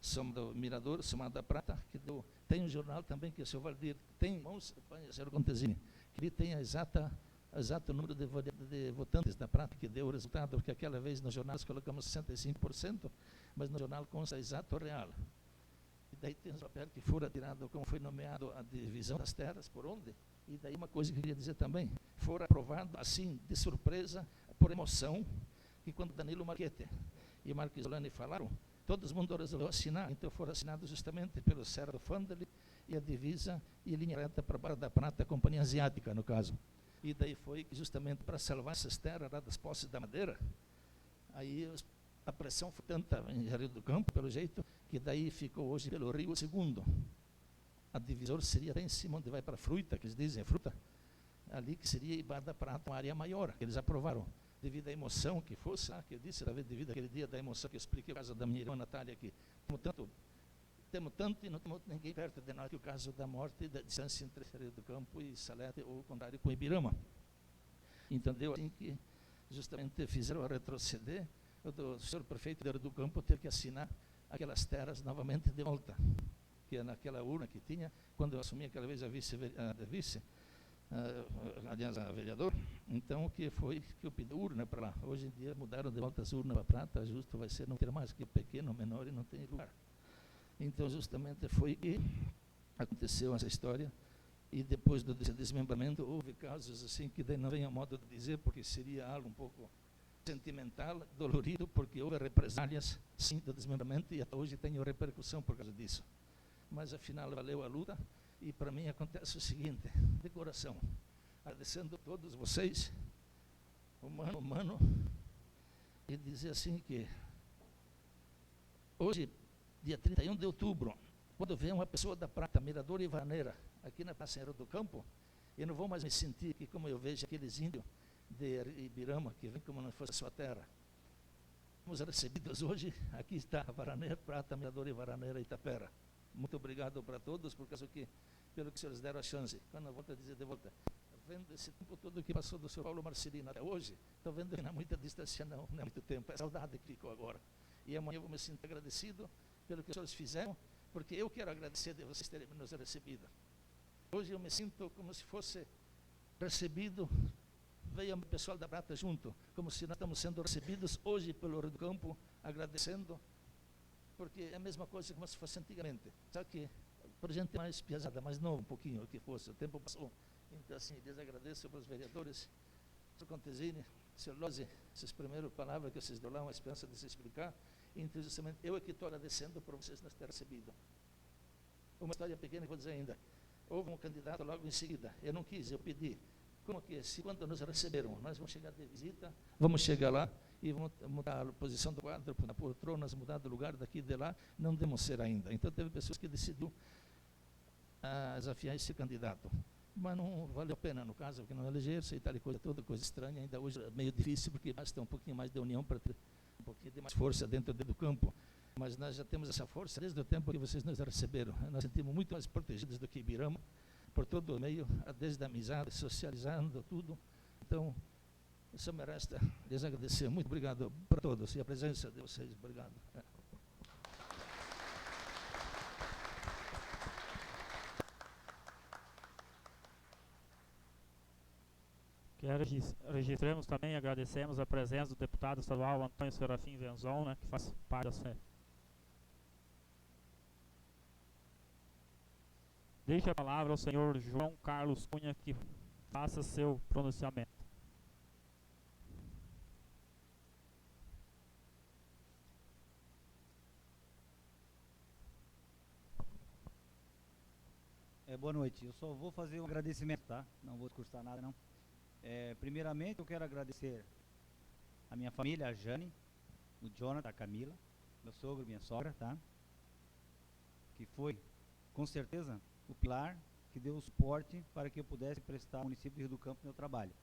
Speaker 4: somos do Mirador, somos da Prata, que deu, tem um jornal também que o senhor Valdir tem, irmãos, o senhor Contesini, que ele tem exato número de votantes da Prata, que deu o resultado, porque aquela vez no jornal nós colocamos 65%, mas no jornal consta exato real. E daí tem os papéis que foram tirados, como foi nomeado a divisão das terras, por onde? E daí uma coisa que eu queria dizer também, foram aprovados assim, de surpresa, por emoção, que quando Danilo Marquete e Marco Isolani falaram, todo mundo resolveu assinar, então foram assinados justamente pelo Serra do Fandeli e a divisa e a linha reta para Barra da Prata, a Companhia Asiática, no caso. E daí foi justamente para salvar essas terras lá das posses da madeira, aí a pressão foi tanta em Rio do Campo, pelo jeito, que daí ficou hoje pelo Rio Segundo. A divisão seria até em cima, onde vai para a fruta, que eles dizem, fruta, ali que seria Ibar da Prata, uma área maior, que eles aprovaram, devido à emoção que fosse, que eu disse, devido àquele dia da emoção que eu expliquei, o caso da minha irmã Natália, que temos tanto e não temos ninguém perto de nós, que o caso da morte e da distância entre Rio do Campo e Salete, ou o contrário, com Ibirama. Entendeu? Assim que justamente fizeram retroceder, o senhor prefeito de Rio do Campo teve que assinar aquelas terras novamente de volta, que é naquela urna que tinha, quando eu assumi aquela vez a vereador, então que foi que eu pedi urna para lá. Hoje em dia mudaram de volta as urnas para prata, justo vai ser não ter mais, que é pequeno, menor e não tem lugar. Então justamente foi que aconteceu essa história, e depois do desmembramento houve casos assim que daí não vem a modo de dizer, porque seria algo um pouco sentimental, dolorido, porque houve represálias, sim, do desmembramento, e até hoje tenho repercussão por causa disso. Mas afinal valeu a luta, e para mim acontece o seguinte, de coração, agradecendo a todos vocês, humano, e dizer assim que hoje, dia 31 de outubro, quando vem uma pessoa da Prata, Mirador e Varaneira, aqui na Praça do Campo, eu não vou mais me sentir que, como eu vejo aqueles índios de Ibirama, que vêm como não fosse a sua terra. Fomos recebidos hoje, aqui está Varaneira, Prata, Mirador e Varaneira, Itapera. Muito obrigado para todos, por causa que, pelo que os senhores deram a chance. Quando eu volto a dizer de volta, vendo esse tempo todo que passou do Sr. Paulo Marcelino até hoje, estou vendo que não é muita distância não é muito tempo, é saudade que ficou agora. E amanhã eu vou me sentir agradecido pelo que os senhores fizeram, porque eu quero agradecer de vocês terem nos recebido. Hoje eu me sinto como se fosse recebido, veio o pessoal da Prata junto, como se nós estamos sendo recebidos hoje pelo Rio do Campo, agradecendo, porque é a mesma coisa como se fosse antigamente. Só que, por gente mais pesada, mais novo um pouquinho, o que fosse, o tempo passou. Então, assim, eu agradeço para os vereadores, Sr. Contesini, Sr. Lozzi, essas primeiras palavras que vocês dão lá, uma esperança de se explicar. Então, justamente, eu é que estou agradecendo por vocês nos terem recebido. Uma história pequena que vou dizer ainda. Houve um candidato logo em seguida, eu não quis, eu pedi. Como que, se quando nos receberam, nós vamos chegar de visita, vamos chegar lá e vamos mudar a posição do quadro, na poltronas, mudar do lugar daqui e de lá, não demos ser ainda. Então, teve pessoas que decidiram desafiar esse candidato. Mas não valeu a pena, no caso, porque não eleger-se e tal e coisa toda, coisa estranha, ainda hoje é meio difícil, porque basta um pouquinho mais de união para ter um pouquinho de mais força dentro do campo. Mas nós já temos essa força desde o tempo que vocês nos receberam. Nós sentimos muito mais protegidos do que Ibirama, por todo o meio, desde a amizade, socializando, tudo. Então, só me resta lhes agradecer. Muito obrigado para todos e a presença de vocês. Obrigado.
Speaker 1: Registramos também e agradecemos a presença do deputado estadual Antônio Serafim Venzon, né, que faz parte da SE. Deixe a palavra ao senhor João Carlos Cunha, que faça seu pronunciamento.
Speaker 5: Boa noite. Eu só vou fazer um agradecimento, tá? Não vou discursar nada, não. Primeiramente, eu quero agradecer a minha família, a Jane, o Jonathan, a Camila, meu sogro, minha sogra, tá? Que foi, com certeza, o pilar que deu o suporte para que eu pudesse prestar ao município de Rio do Campo meu trabalho.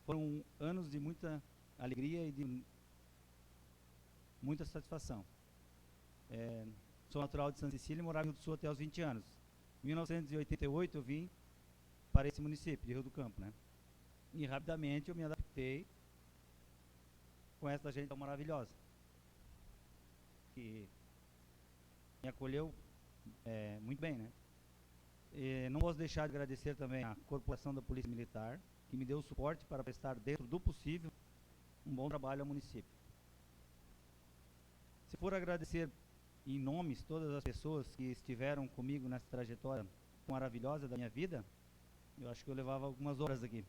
Speaker 5: Foram anos de muita alegria e de muita satisfação. Sou natural de Santa Cecília e morava em Rio do Sul até aos 20 anos. Em 1988 eu vim para esse município de Rio do Campo, né? E rapidamente eu me adaptei com essa gente tão maravilhosa, que me acolheu muito bem, né? E não posso deixar de agradecer também à Corporação da Polícia Militar, que me deu o suporte para prestar, dentro do possível, um bom trabalho ao município. Se for agradecer em nomes todas as pessoas que estiveram comigo nessa trajetória maravilhosa da minha vida, eu acho que eu levava algumas horas aqui.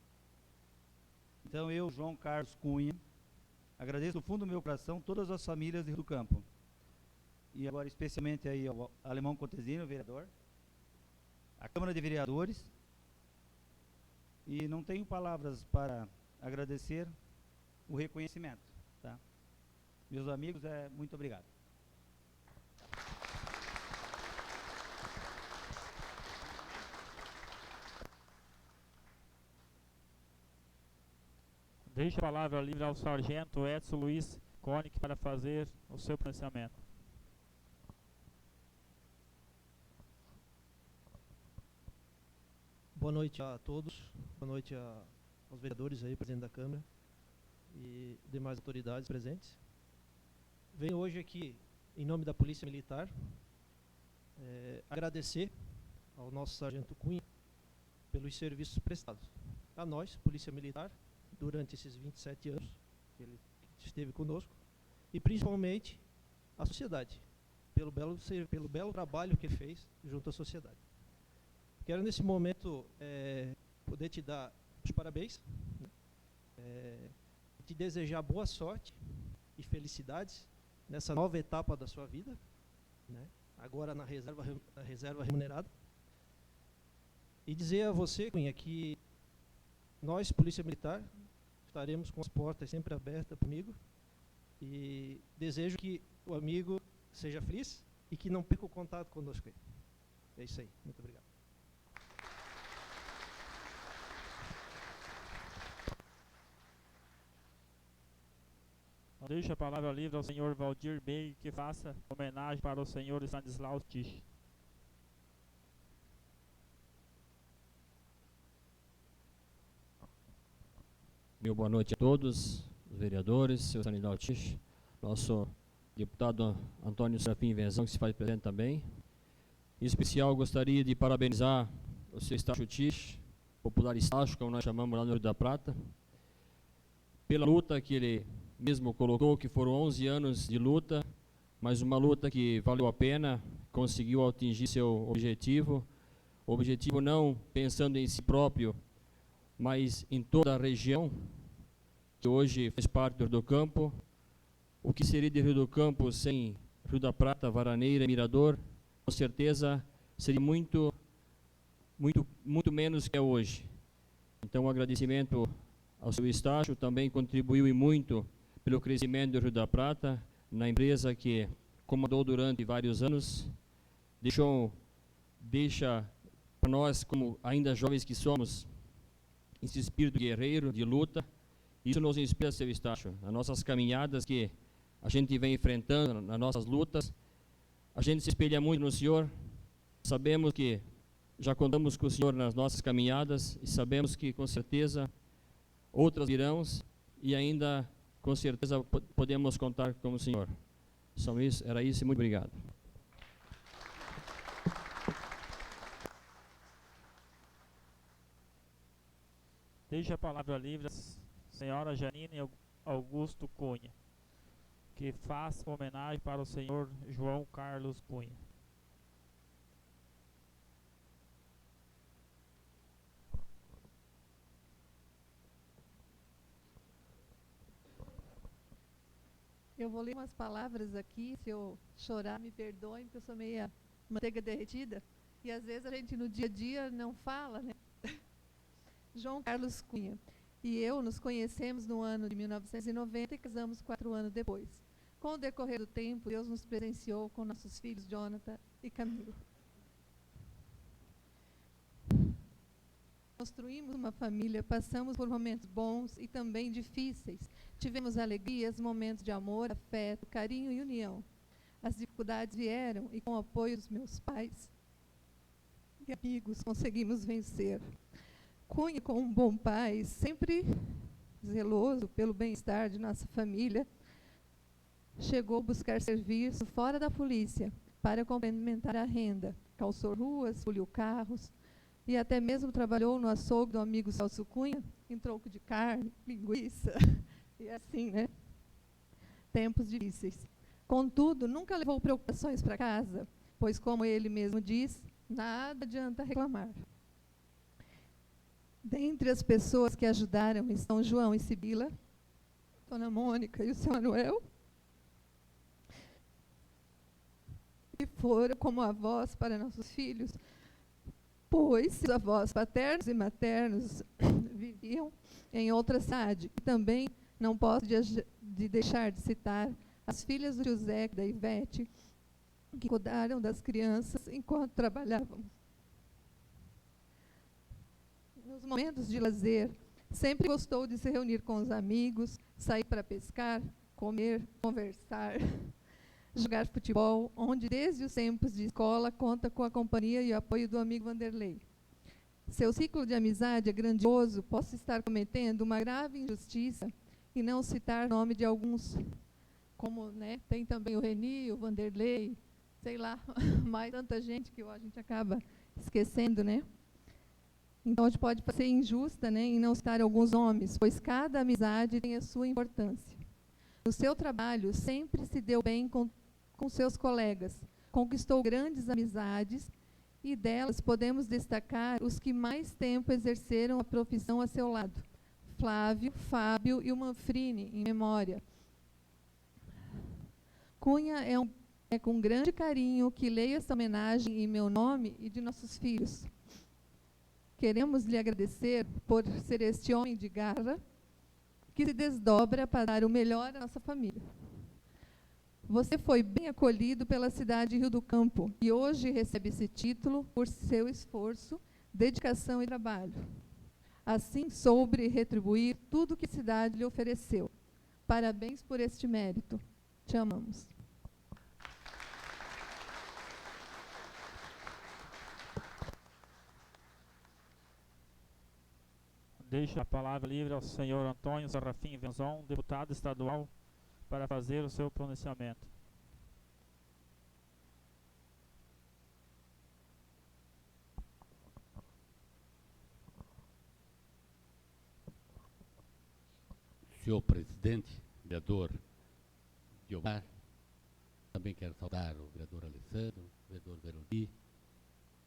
Speaker 5: Então eu, João Carlos Cunha, agradeço do fundo do meu coração todas as famílias de Rio do Campo. E agora especialmente aí ao Alemão Contesini, o vereador, a Câmara de Vereadores, e não tenho palavras para agradecer o reconhecimento. tá? Meus amigos, muito obrigado.
Speaker 1: Deixa a palavra livre ao sargento Edson Luiz Koenig para fazer o seu pronunciamento.
Speaker 6: Boa noite a todos, boa noite aos vereadores aí, presidente da Câmara e demais autoridades presentes. Venho hoje aqui, em nome da Polícia Militar, agradecer ao nosso sargento Cunha pelos serviços prestados a nós, Polícia Militar, durante esses 27 anos que ele esteve conosco, e principalmente a sociedade, pelo belo trabalho que ele fez junto à sociedade. Quero nesse momento poder te dar os parabéns, te desejar boa sorte e felicidades nessa nova etapa da sua vida, né? Agora na reserva remunerada, e dizer a você, Cunha, que nós, Polícia Militar, estaremos com as portas sempre abertas comigo, e desejo que o amigo seja feliz e que não perca o contato conosco. É isso aí, muito obrigado.
Speaker 1: Deixa a palavra livre ao senhor Valdir Bey, que faça homenagem para o senhor Stanislau Tich.
Speaker 7: Meu boa noite a todos, os vereadores, seu Stanislau Tich, nosso deputado Antônio Serafim Venzão, que se faz presente também. Em especial, gostaria de parabenizar o seu Estácio Tich, popular Estácio, como nós chamamos lá no Rio da Prata, pela luta que ele mesmo colocou, que foram 11 anos de luta, mas uma luta que valeu a pena, conseguiu atingir seu objetivo, não pensando em si próprio, mas em toda a região, que hoje faz parte do Rio do Campo. O que seria de Rio do Campo sem Rio da Prata, Varaneira, Mirador, com certeza seria muito menos que é hoje. Então, um agradecimento ao seu estágio, também contribuiu e muito pelo crescimento do Rio da Prata, na empresa que comandou durante vários anos, deixa para nós, como ainda jovens que somos, esse espírito guerreiro, de luta. Isso nos inspira, seu estágio, nas nossas caminhadas que a gente vem enfrentando, nas nossas lutas. A gente se espelha muito no senhor, sabemos que já contamos com o senhor nas nossas caminhadas e sabemos que, com certeza, outras virão e ainda, com certeza, podemos contar com o senhor. Era isso e muito obrigado.
Speaker 1: Deixa a palavra livre a senhora Janine Augusto Cunha, que faz homenagem para o senhor João Carlos Cunha.
Speaker 8: Eu vou ler umas palavras aqui, se eu chorar, me perdoem, porque eu sou meia manteiga derretida, e às vezes a gente no dia a dia não fala, né? João Carlos Cunha e eu nos conhecemos no ano de 1990 e casamos 4 anos depois. Com o decorrer do tempo, Deus nos presenteou com nossos filhos, Jonathan e Camilo. Construímos uma família, passamos por momentos bons e também difíceis. Tivemos alegrias, momentos de amor, afeto, carinho e união. As dificuldades vieram e, com o apoio dos meus pais e amigos, conseguimos vencer. Cunha, como um bom pai, sempre zeloso pelo bem-estar de nossa família, chegou a buscar serviço fora da polícia para complementar a renda. Calçou ruas, poliu carros e até mesmo trabalhou no açougue do amigo Celso Cunha, em troco de carne, linguiça, e assim, né? Tempos difíceis. Contudo, nunca levou preocupações para casa, pois, como ele mesmo diz, nada adianta reclamar. Dentre as pessoas que ajudaram estão João e Sibila, Dona Mônica e o seu Manuel, que foram como avós para nossos filhos, pois seus avós paternos e maternos viviam em outra cidade. Também não posso de deixar de citar as filhas do José e da Ivete, que cuidaram das crianças enquanto trabalhavam. Nos momentos de lazer, sempre gostou de se reunir com os amigos, sair para pescar, comer, conversar, jogar futebol, onde desde os tempos de escola conta com a companhia e o apoio do amigo Vanderlei. Seu ciclo de amizade é grandioso, posso estar cometendo uma grave injustiça e não citar nome de alguns, como, né, tem também o Reni, o Vanderlei, sei lá, mais tanta gente que a gente acaba esquecendo, né? Então, a gente pode ser injusta, né, em não citar alguns nomes, pois cada amizade tem a sua importância. No seu trabalho, sempre se deu bem com seus colegas, conquistou grandes amizades, e delas podemos destacar os que mais tempo exerceram a profissão a seu lado: Flávio, Fábio e o Manfrini, em memória. Cunha, é com grande carinho que leio essa homenagem em meu nome e de nossos filhos. Queremos lhe agradecer por ser este homem de garra que se desdobra para dar o melhor à nossa família. Você foi bem acolhido pela cidade de Rio do Campo e hoje recebe esse título por seu esforço, dedicação e trabalho. Assim soube retribuir tudo que a cidade lhe ofereceu. Parabéns por este mérito. Te amamos.
Speaker 1: Deixo a palavra livre ao senhor Antônio Serafim Venzon, deputado estadual, para fazer o seu pronunciamento.
Speaker 9: Senhor presidente, vereador Guiomar, também quero saudar o vereador Alessandro, o vereador Veroni,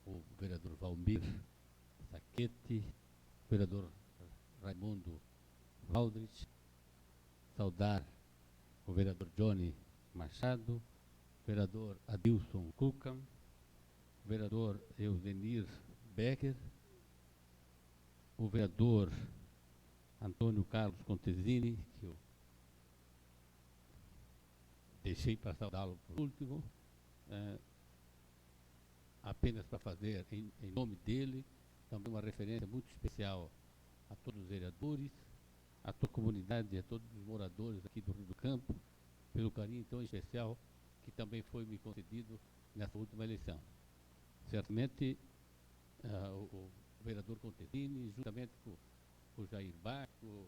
Speaker 9: o vereador Valmir Saquete, o vereador Raimundo Valdrich, saudar o vereador Johnny Machado, o vereador Adilson Kukan, o vereador Eudenir Becker, o vereador Antônio Carlos Contesini, que eu deixei para saudá-lo por último, apenas para fazer em nome dele também uma referência muito especial a todos os vereadores, a toda a comunidade e a todos os moradores aqui do Rio do Campo, pelo carinho tão especial que também foi me concedido nessa última eleição. Certamente, o vereador Contesini, juntamente com o Jair Baco,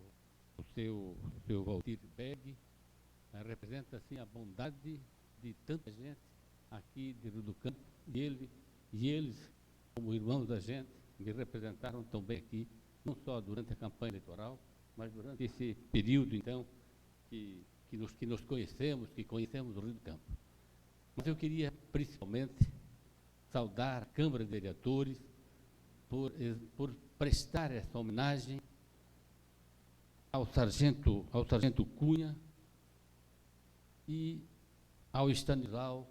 Speaker 9: o seu Valdir Beg, representa assim a bondade de tanta gente aqui de Rio do Campo, e eles, como irmãos da gente, me representaram também aqui, não só durante a campanha eleitoral, mas durante esse período, então, que nos conhecemos, que conhecemos o Rio do Campo. Mas eu queria, principalmente, saudar a Câmara de Vereadores por prestar essa homenagem ao sargento Cunha e ao Stanislau,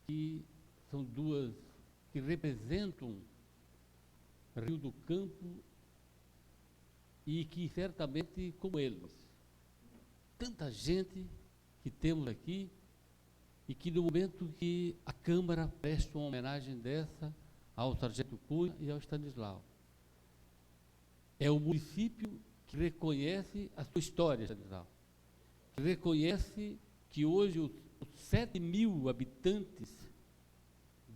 Speaker 9: que são duas que representam Rio do Campo e que certamente, como eles, tanta gente que temos aqui e que no momento que a Câmara presta uma homenagem dessa ao sargento Cunha e ao Stanislau, é o município que reconhece a sua história, Stanislau, que reconhece que hoje os 7.000 habitantes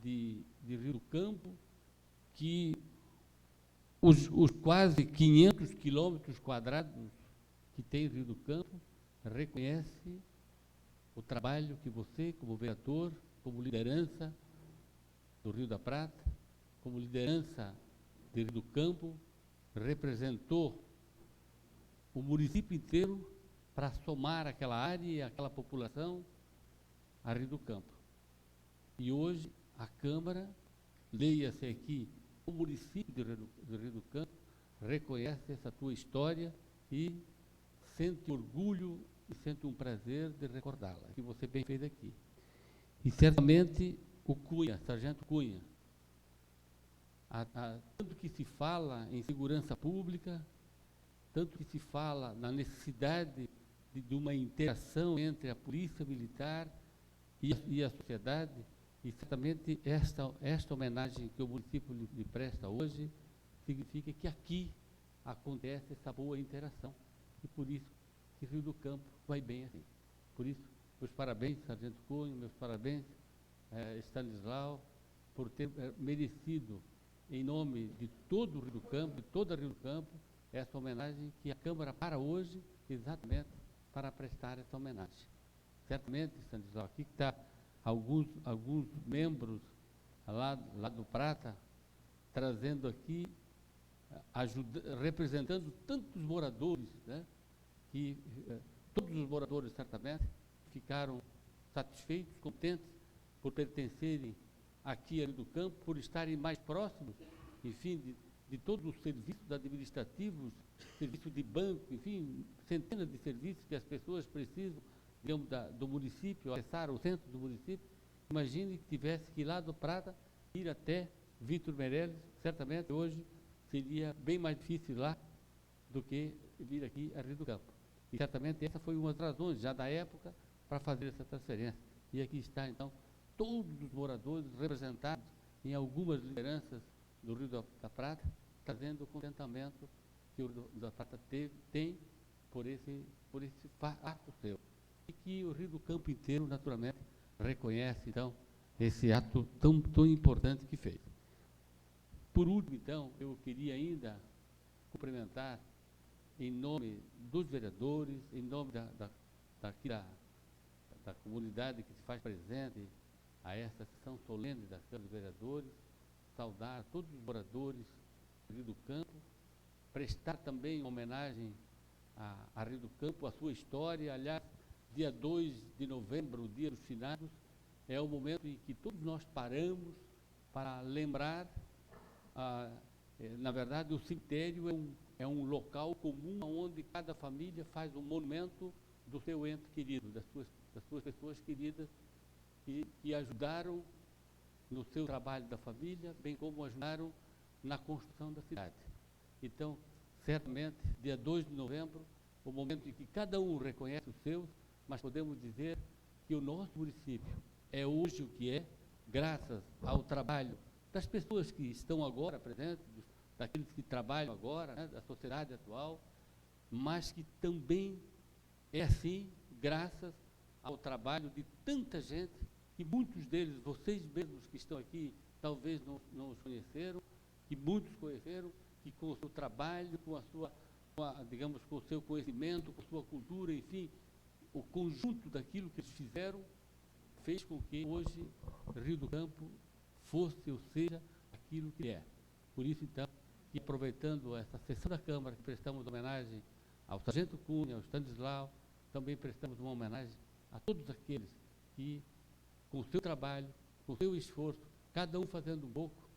Speaker 9: de Rio do Campo, que os quase 500 quilômetros quadrados que tem Rio do Campo, reconhece o trabalho que você, como vereador, como liderança do Rio da Prata, como liderança de Rio do Campo, representou o município inteiro para somar aquela área e aquela população a Rio do Campo. E hoje a Câmara, leia-se aqui, o município de Rio do Campo, reconhece essa tua história e sente orgulho e sente um prazer de recordá-la, que você bem fez aqui. E certamente o Cunha, sargento Cunha, tanto que se fala em segurança pública, tanto que se fala na necessidade de uma interação entre a polícia militar e a sociedade, e certamente esta homenagem que o município lhe presta hoje significa que aqui acontece essa boa interação, e por isso que Rio do Campo vai bem assim. Por isso, meus parabéns, Sargento Cunha, meus parabéns, Stanislau, por ter merecido, em nome de todo o Rio do Campo, de toda Rio do Campo, essa homenagem que a Câmara para hoje, exatamente para prestar essa homenagem. Certamente, Stanislau, aqui está alguns membros lá do Prata, trazendo aqui, representando tantos moradores, né, que todos os moradores certamente ficaram satisfeitos, contentes por pertencerem aqui a Rio do Campo, por estarem mais próximos, enfim, de todos os serviços administrativos, serviço de banco, enfim, centenas de serviços que as pessoas precisam, digamos, do município, acessar o centro do município. Imagine que tivesse que ir lá do Prata, ir até Vítor Meirelles, certamente hoje seria bem mais difícil lá do que vir aqui a Rio do Campo. E certamente essa foi uma das razões, já da época, para fazer essa transferência. E aqui está, então, todos os moradores representados em algumas lideranças do Rio da Prata, trazendo o contentamento que o Rio da Prata tem por esse ato seu. E que o Rio do Campo inteiro, naturalmente, reconhece, então, esse ato tão importante que fez. Por último, então, eu queria ainda cumprimentar, em nome dos vereadores, em nome da comunidade que se faz presente a esta sessão solene da Câmara de Vereadores, saudar todos os moradores do Rio do Campo, prestar também homenagem a Rio do Campo, a sua história. Aliás, dia 2 de novembro, o Dia dos Finados, é o momento em que todos nós paramos para lembrar. Na verdade, o cemitério é um local comum onde cada família faz um monumento do seu ente querido, das suas pessoas queridas que ajudaram no seu trabalho da família, bem como ajudaram na construção da cidade. Então, certamente, dia 2 de novembro, o momento em que cada um reconhece os seus, mas podemos dizer que o nosso município é hoje o que é, graças ao trabalho das pessoas que estão agora presentes, daqueles que trabalham agora, né, da sociedade atual, mas que também é assim, graças ao trabalho de tanta gente, que muitos deles, vocês mesmos que estão aqui, talvez não os conheceram, que muitos conheceram, que com o seu trabalho, digamos, com o seu conhecimento, com a sua cultura, enfim, o conjunto daquilo que eles fizeram, fez com que hoje Rio do Campo fosse, ou seja, aquilo que é. Por isso, então, que aproveitando essa sessão da Câmara, que prestamos homenagem ao Sargento Cunha, ao Stanislau, também prestamos uma homenagem a todos aqueles que, com o seu trabalho, com o seu esforço, cada um fazendo um pouco,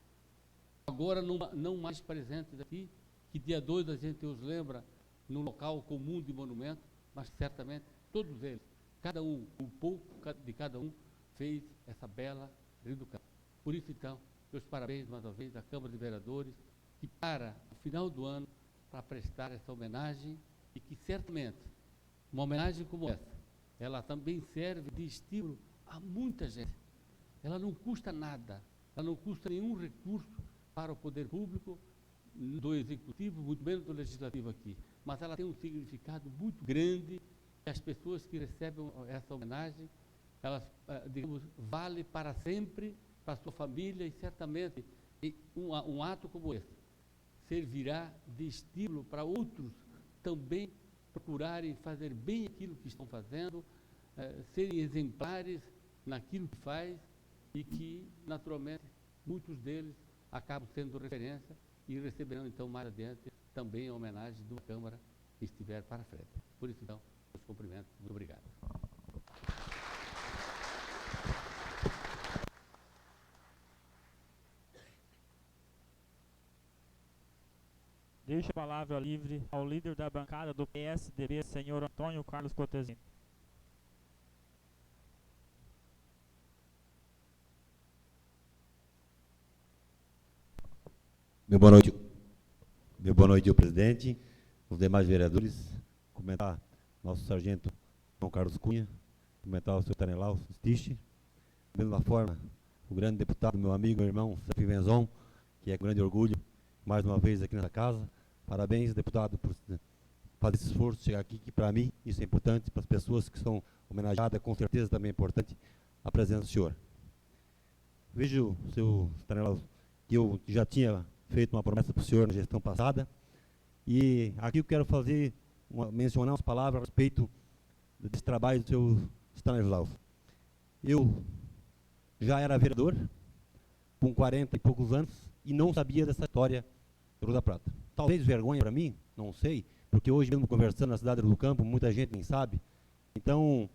Speaker 9: agora não mais presentes aqui, que dia 2 a gente os lembra no local comum de monumento, mas certamente todos eles, cada um, um pouco de cada um, fez essa bela Rio do Campo. Por isso, então, meus parabéns mais uma vez à Câmara de Vereadores, que para o final do ano, para prestar essa homenagem, e que certamente, uma homenagem como essa, ela também serve de estímulo a muita gente. Ela não custa nada, ela não custa nenhum recurso para o poder público, do executivo, muito menos do legislativo aqui, mas ela tem um significado muito grande, e as pessoas que recebem essa homenagem, elas, digamos, vale para sempre, para a sua família, e certamente um ato como esse servirá de estímulo para outros também procurarem fazer bem aquilo que estão fazendo, serem exemplares naquilo que faz, e que, naturalmente, muitos deles acabam sendo referência e receberão, então, mais adiante, também a homenagem de uma Câmara que estiver para frente. Por isso, então, os cumprimentos. Muito obrigado.
Speaker 1: Deixo a palavra livre ao líder da bancada do PSDB, senhor Antônio Carlos Cotesini.
Speaker 10: Meu boa noite ao presidente, os demais vereadores, comentar nosso sargento João Carlos Cunha, cumprimentar o seu Tanelau Stiche, da mesma forma, o grande deputado, meu amigo, meu irmão, Serafim Venzon, que é com grande orgulho, mais uma vez aqui nessa casa. Parabéns, deputado, por fazer esse esforço, chegar aqui, que para mim isso é importante, para as pessoas que são homenageadas, com certeza também é importante a presença do senhor. Vejo, seu Tanelau, que eu já tinha feito uma promessa para o senhor na gestão passada, e aqui eu quero mencionar umas palavras a respeito desse trabalho do seu Stanislau. Eu já era vereador, com 40 e poucos anos, e não sabia dessa história do Rio da Prata. Talvez vergonha para mim, não sei, porque hoje mesmo conversando na cidade do Campo, muita gente nem sabe. Então,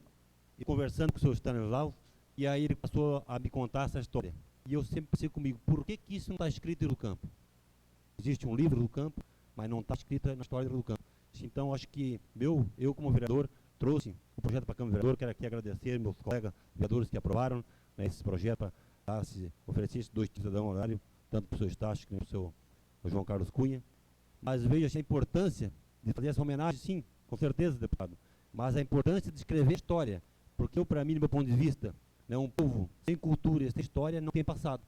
Speaker 10: eu conversando com o seu Stanislau, e aí ele passou a me contar essa história. E eu sempre pensei comigo, por que isso não está escrito no Campo? Existe um livro do Campo, mas não está escrito na história do Campo. Então, acho que eu como vereador, trouxe o projeto para a Câmara Vereador. Quero aqui agradecer meus colegas vereadores que aprovaram, né, esse projeto para oferecer esses 2 cidadãos horários, tanto para o seu Estácio como para o seu João Carlos Cunha. Mas vejo assim, a importância de fazer essa homenagem, sim, com certeza, deputado, mas a importância de escrever história, porque eu, para mim, do meu ponto de vista, né, um povo sem cultura e sem história não tem passado.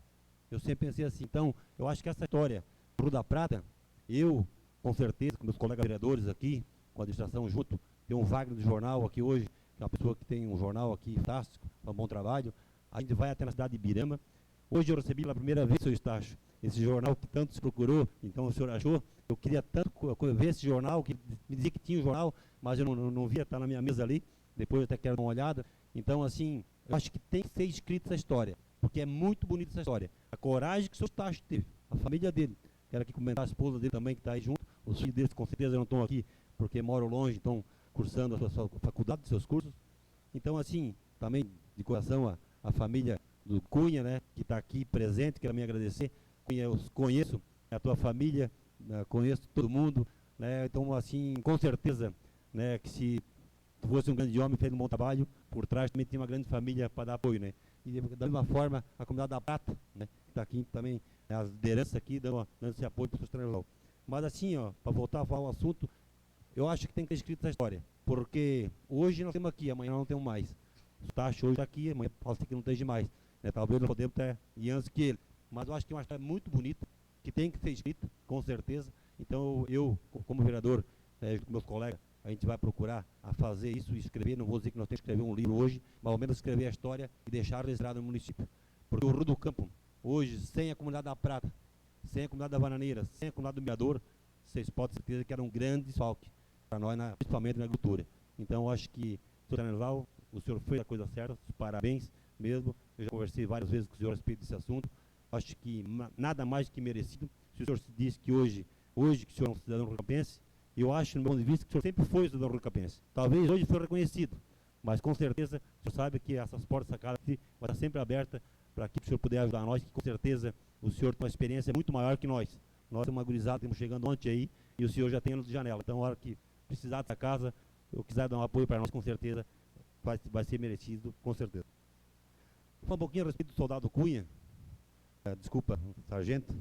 Speaker 10: Eu sempre pensei assim. Então, eu acho que essa história do Rio da Prata, eu, com certeza, com meus colegas vereadores aqui, com a administração junto, tem um Wagner do jornal aqui hoje, que é uma pessoa que tem um jornal aqui fantástico, faz um bom trabalho. A gente vai até na cidade de Ibirama. Hoje eu recebi pela primeira vez, seu Estácio, esse jornal que tanto se procurou, então o senhor achou. Eu queria tanto ver esse jornal, que me dizia que tinha um jornal, mas eu não via, está na minha mesa ali. Depois eu até quero dar uma olhada. Então, assim, eu acho que tem que ser escrita essa história, porque é muito bonita essa história. A coragem que o seu Estácio teve, a família dele. Quero aqui comentar a esposa dele também, que está aí junto. Os filhos deles, com certeza, não estão aqui, porque moram longe, estão cursando a sua faculdade, seus cursos. Então, assim, também de coração a família do Cunha, né, que está aqui presente, quero me agradecer. Cunha, eu conheço a tua família, conheço todo mundo, né, então, assim, com certeza, né, que se tu fosse um grande homem, fez um bom trabalho, por trás também tem uma grande família para dar apoio, né. E da mesma forma, a comunidade da Prata, né, que está aqui também, as lideranças aqui, dando esse apoio para o seu. Mas assim, para voltar a falar o assunto, eu acho que tem que ter escrito essa história, porque hoje nós temos aqui, amanhã não temos mais. O Tacho hoje está aqui, amanhã pode ser que não esteja mais. Né? Talvez nós podemos ter ir antes que ele. Mas eu acho que é uma história muito bonita, que tem que ser escrita, com certeza. Então eu, como vereador, com meus colegas, a gente vai procurar a fazer isso e escrever. Não vou dizer que nós temos que escrever um livro hoje, mas ao menos escrever a história e deixar registrado no município. Porque o Rio do Campo, hoje, sem a comunidade da Prata, sem a comunidade da Bananeira, sem a comunidade do Mirador, vocês podem ter certeza que era um grande desfalque para nós, principalmente na agricultura. Então, eu acho que, senhor Tanelau, o senhor fez a coisa certa, parabéns mesmo. Eu já conversei várias vezes com o senhor a respeito desse assunto. Acho que nada mais que merecido. Se o senhor se diz que hoje que o senhor é um cidadão rio-campense, eu acho, no meu ponto de vista, que o senhor sempre foi um cidadão rio-campense. Talvez hoje foi reconhecido, mas com certeza o senhor sabe que essas portas da casa aqui vai estar sempre abertas para que o senhor puder ajudar nós, que com certeza o senhor tem uma experiência muito maior que nós. Nós temos uma gurizada, estamos chegando ontem aí, e o senhor já tem anos de janela. Então, a hora que precisar dessa casa, eu quiser dar um apoio para nós, com certeza, vai ser merecido, com certeza. Vou falar um pouquinho a respeito do soldado Cunha. Desculpa, sargento,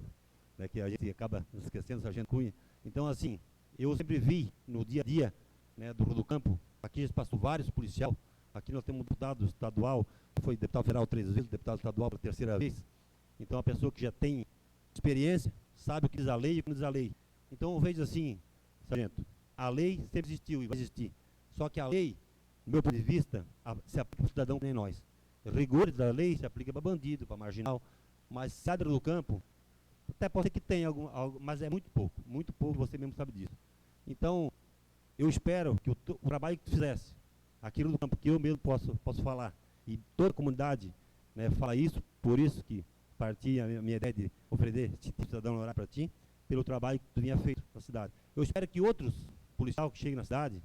Speaker 10: né, que a gente acaba esquecendo do sargento Cunha. Então, assim, eu sempre vi no dia a dia, né, do Rio do Campo, aqui já passou vários policiais. Aqui nós temos um deputado estadual, foi deputado federal 3 vezes, deputado estadual pela 3ª vez. Então, a pessoa que já tem experiência, sabe o que diz a lei e o que não diz a lei. Então, eu vejo assim, sargento, a lei sempre existiu e vai existir. Só que a lei, do meu ponto de vista, se aplica para o cidadão que nem nós. Rigores da lei se aplica para bandido, para marginal, mas se do campo, até pode ser que tenha algo, mas é muito pouco, você mesmo sabe disso. Então, eu espero que o trabalho que tu fizesse, aquilo do campo que eu mesmo posso falar, e toda a comunidade, né, fala isso, por isso que parti a minha ideia de oferecer esse cidadão horário para ti, pelo trabalho que tu vinha feito na cidade. Eu espero que outros policiais que cheguem na cidade,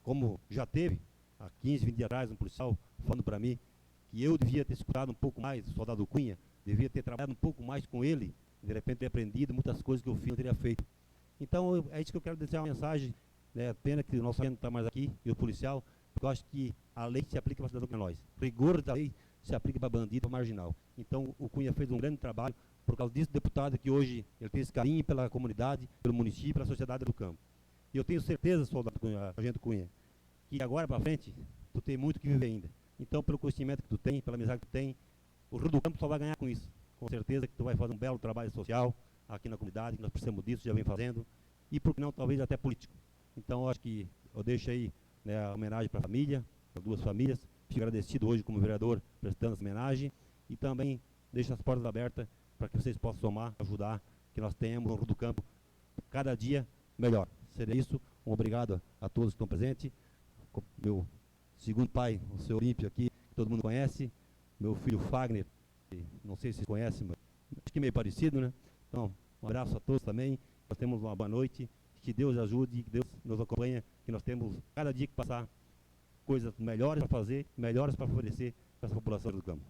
Speaker 10: como já teve, há 15, 20 dias atrás, um policial falando para mim, que eu devia ter escutado um pouco mais, o soldado Cunha, devia ter trabalhado um pouco mais com ele, de repente ter aprendido muitas coisas que eu fiz, não teria feito. Então, é isso que eu quero deixar uma mensagem, né, pena que o nosso sargento não está mais aqui, e o policial, porque eu acho que a lei se aplica para cidadão que é nós. Rigor da lei se aplica para bandido, para marginal. Então, o Cunha fez um grande trabalho, por causa disso, deputado, que hoje ele tem esse carinho pela comunidade, pelo município, pela sociedade do campo. E eu tenho certeza, soldado Cunha, sargento Cunha, que agora para frente tu tem muito que viver ainda. Então, pelo conhecimento que tu tem, pela amizade que tu tem, o Rio do Campo só vai ganhar com isso. Com certeza que tu vai fazer um belo trabalho social aqui na comunidade, que nós precisamos disso, já vem fazendo, e por que não, talvez até político. Então, eu acho que eu deixo aí, né, a homenagem para a família, as duas famílias. Fico agradecido hoje como vereador, prestando essa homenagem, e também deixo as portas abertas para que vocês possam somar, ajudar, que nós tenhamos um Rio do Campo cada dia melhor. Seria isso. Um obrigado a todos que estão presentes. Meu segundo pai, o seu Olímpio aqui, que todo mundo conhece. Meu filho Fagner, que não sei se vocês conhecem, mas acho que é meio parecido, né? Então, um abraço a todos também. Nós temos uma boa noite. Que Deus ajude, que Deus nos acompanhe, que nós temos cada dia que passar coisas melhores para fazer, melhores para oferecer para essa população do campo.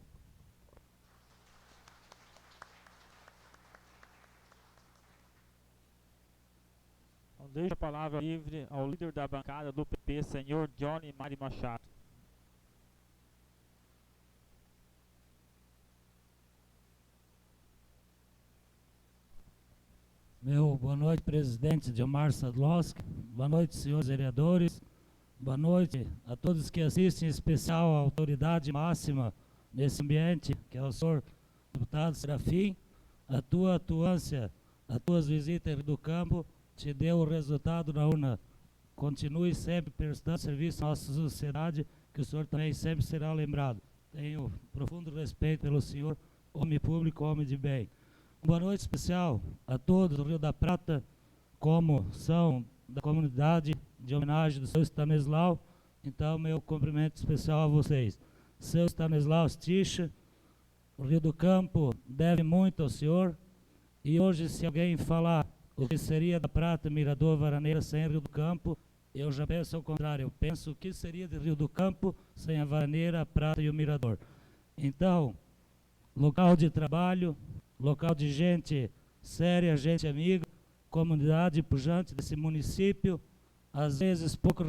Speaker 1: Então, deixo a palavra livre ao líder da bancada do PP, senhor Johnny Mari Machado.
Speaker 11: Meu boa noite, presidente Dilmar Sadlowski. Boa noite, senhores vereadores. Boa noite a todos que assistem, em especial a autoridade máxima nesse ambiente, que é o senhor deputado Serafim. A tua atuância, as tuas visitas do campo, te deu o resultado na urna. Continue sempre prestando serviço à nossa sociedade, que o senhor também sempre será lembrado. Tenho profundo respeito pelo senhor, homem público, homem de bem. Boa noite especial a todos do Rio da Prata, como são da comunidade de homenagem do seu Stanislau. Então, meu cumprimento especial a vocês. Seu Stanislau Sticha, o Rio do Campo deve muito ao senhor. E hoje, se alguém falar o que seria da Prata, Mirador, Varaneira sem Rio do Campo, eu já penso ao contrário. Eu penso o que seria de Rio do Campo sem a Varaneira, a Prata e o Mirador. Então, local de trabalho, local de gente séria, gente amiga, comunidade pujante desse município, às vezes pouco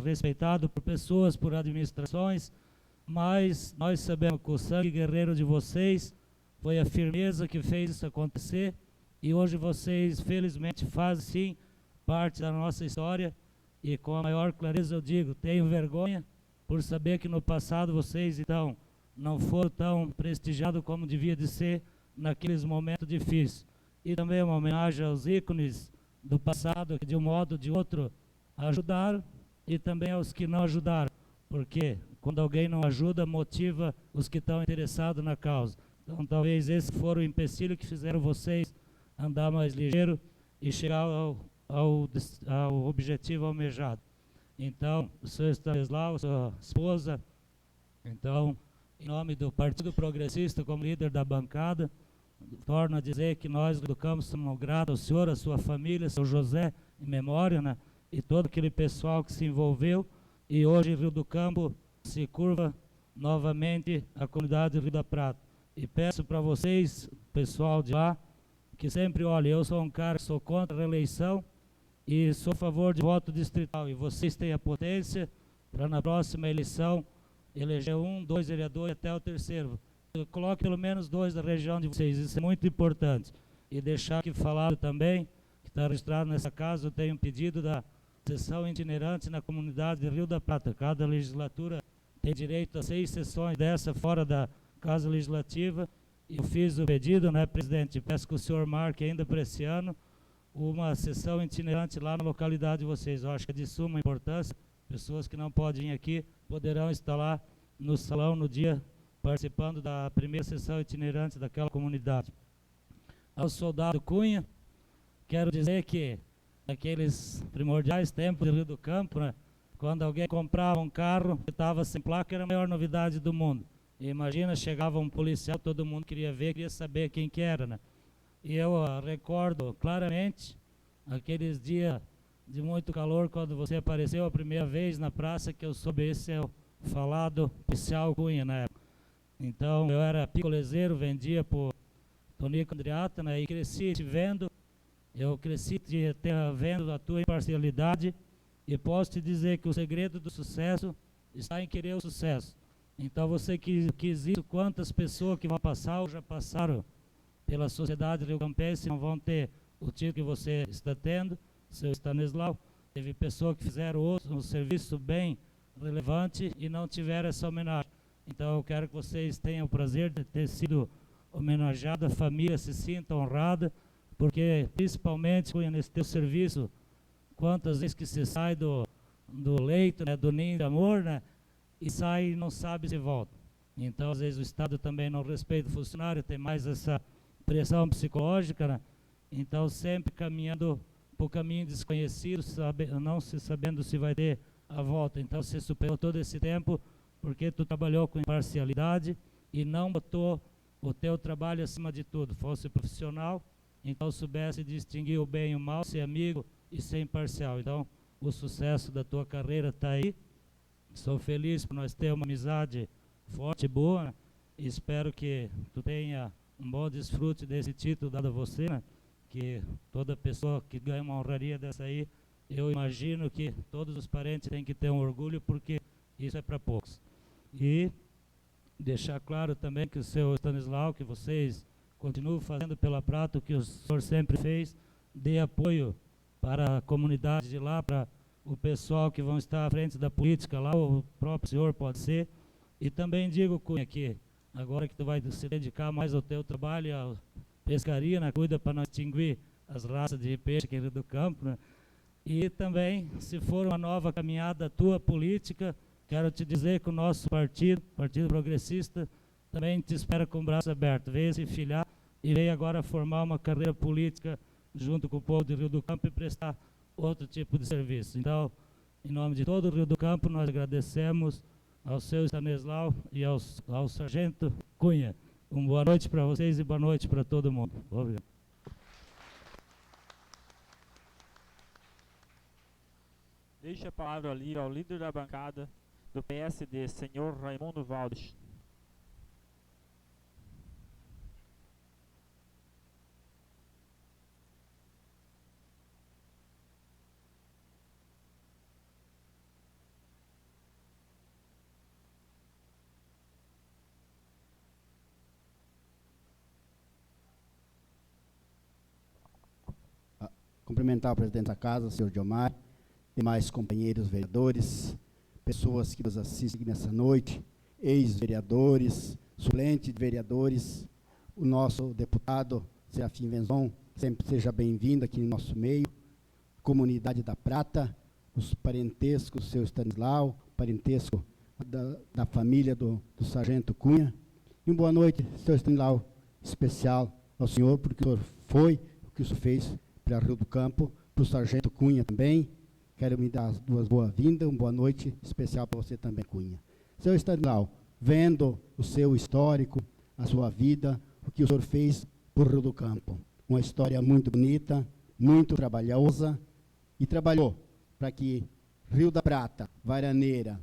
Speaker 11: respeitado por pessoas, por administrações, mas nós sabemos que o sangue guerreiro de vocês foi a firmeza que fez isso acontecer, e hoje vocês, felizmente, fazem sim parte da nossa história, e com a maior clareza eu digo, tenho vergonha por saber que no passado vocês, então, não foram tão prestigiados como devia de ser, naqueles momentos difíceis. E também uma homenagem aos ícones do passado, que de um modo ou de outro ajudaram, e também aos que não ajudaram, porque quando alguém não ajuda, motiva os que estão interessados na causa. Então talvez esse for o empecilho que fizeram vocês andar mais ligeiro e chegar ao objetivo almejado. Então, o senhor Stanislau, sua esposa, então, em nome do Partido Progressista, como líder da bancada, torno a dizer que nós do campo somos gratos ao senhor, à sua família, seu José, em memória, né, e todo aquele pessoal que se envolveu, e hoje Rio do Campo se curva novamente a comunidade do Rio da Prata. E peço para vocês, pessoal de lá, que sempre olhem, eu sou um cara que sou contra a reeleição e sou a favor de voto distrital, e vocês têm a potência para na próxima eleição eleger 1, 2 vereadores até o terceiro. Coloque pelo menos 2 da região de vocês, isso é muito importante. E deixar aqui falado também, que está registrado nessa casa, eu tenho um pedido da sessão itinerante na comunidade de Rio da Prata. Cada legislatura tem direito a 6 sessões dessa fora da Casa Legislativa. E eu fiz o pedido, né, presidente? Peço que o senhor marque ainda para esse ano uma sessão itinerante lá na localidade de vocês. Eu acho que é de suma importância. Pessoas que não podem ir aqui poderão estar lá no salão no dia, participando da primeira sessão itinerante daquela comunidade. Ao soldado Cunha, quero dizer que naqueles primordiais tempos de Rio do Campo, né, quando alguém comprava um carro que estava sem placa, era a maior novidade do mundo. E imagina, chegava um policial, todo mundo queria ver, queria saber quem que era, né? E eu recordo claramente aqueles dias de muito calor, quando você apareceu a primeira vez na praça, que eu soube esse é o falado policial Cunha na época. Então, eu era picolezeiro, vendia por Tonico Andreata, né, e cresci te vendo, eu cresci te vendo a tua imparcialidade, e posso te dizer que o segredo do sucesso está em querer o sucesso. Então, você que quis isso, quantas pessoas que vão passar ou já passaram pela sociedade rio-campense não vão ter o título que você está tendo, seu Stanislau, Teve pessoas que fizeram um serviço bem relevante e não tiveram essa homenagem. Então eu quero que vocês tenham o prazer de ter sido homenageados, a família se sinta honrada, porque principalmente nesse teu serviço, quantas vezes que você sai do leito, né, do ninho de amor, né, e sai e não sabe se volta. Então às vezes o Estado também não respeita o funcionário, tem mais essa pressão psicológica, né? Então sempre caminhando por caminho desconhecido, não se sabendo se vai ter a volta. Então você superou todo esse tempo porque tu trabalhou com imparcialidade e não botou o teu trabalho acima de tudo. Fosse profissional, então soubesse distinguir o bem e o mal, ser amigo e ser imparcial. Então o sucesso da tua carreira está aí. Sou feliz por nós ter uma amizade forte e boa, né? E espero que tu tenha um bom desfrute desse título dado a você, né? Que toda pessoa que ganha uma honraria dessa aí, eu imagino que todos os parentes têm que ter um orgulho, porque isso é para poucos. E deixar claro também que o seu Stanislau, que vocês continuam fazendo pela Prata o que o senhor sempre fez, dê apoio para a comunidade de lá, para o pessoal que vão estar à frente da política lá, o próprio senhor pode ser. E também digo, Cunha, que agora que tu vai se dedicar mais ao teu trabalho, à pescaria, né, cuida para não extinguir as raças de peixe aqui do campo, né? E também, se for uma nova caminhada tua política, quero te dizer que o nosso partido, Partido Progressista, também te espera com o braço aberto. Venha se filiar e venha agora formar uma carreira política junto com o povo de Rio do Campo e prestar outro tipo de serviço. Então, em nome de todo o Rio do Campo, nós agradecemos ao seu Stanislau e ao Sargento Cunha. Uma boa noite para vocês e boa noite para todo mundo. Obrigado.
Speaker 1: Deixa a palavra ali ao líder da bancada do PSD, senhor Raimundo Valdes.
Speaker 12: Cumprimentar o presidente da casa, senhor Diomar, demais companheiros vereadores, pessoas que nos assistem nessa noite, ex-vereadores, suplentes de vereadores, o nosso deputado Serafim Venzon, sempre seja bem-vindo aqui no nosso meio, comunidade da Prata, os parentescos do seu Stanislau, parentesco da família do Sargento Cunha, e uma boa noite, seu Stanislau, especial ao senhor, porque o senhor foi o que o senhor fez para Rio do Campo, para o Sargento Cunha também. Quero me dar as duas boas-vindas, uma boa noite especial para você também, Cunha. Seu Stanislau, vendo o seu histórico, a sua vida, o que o senhor fez por Rio do Campo. Uma história muito bonita, muito trabalhosa, e trabalhou para que Rio da Prata, Varaneira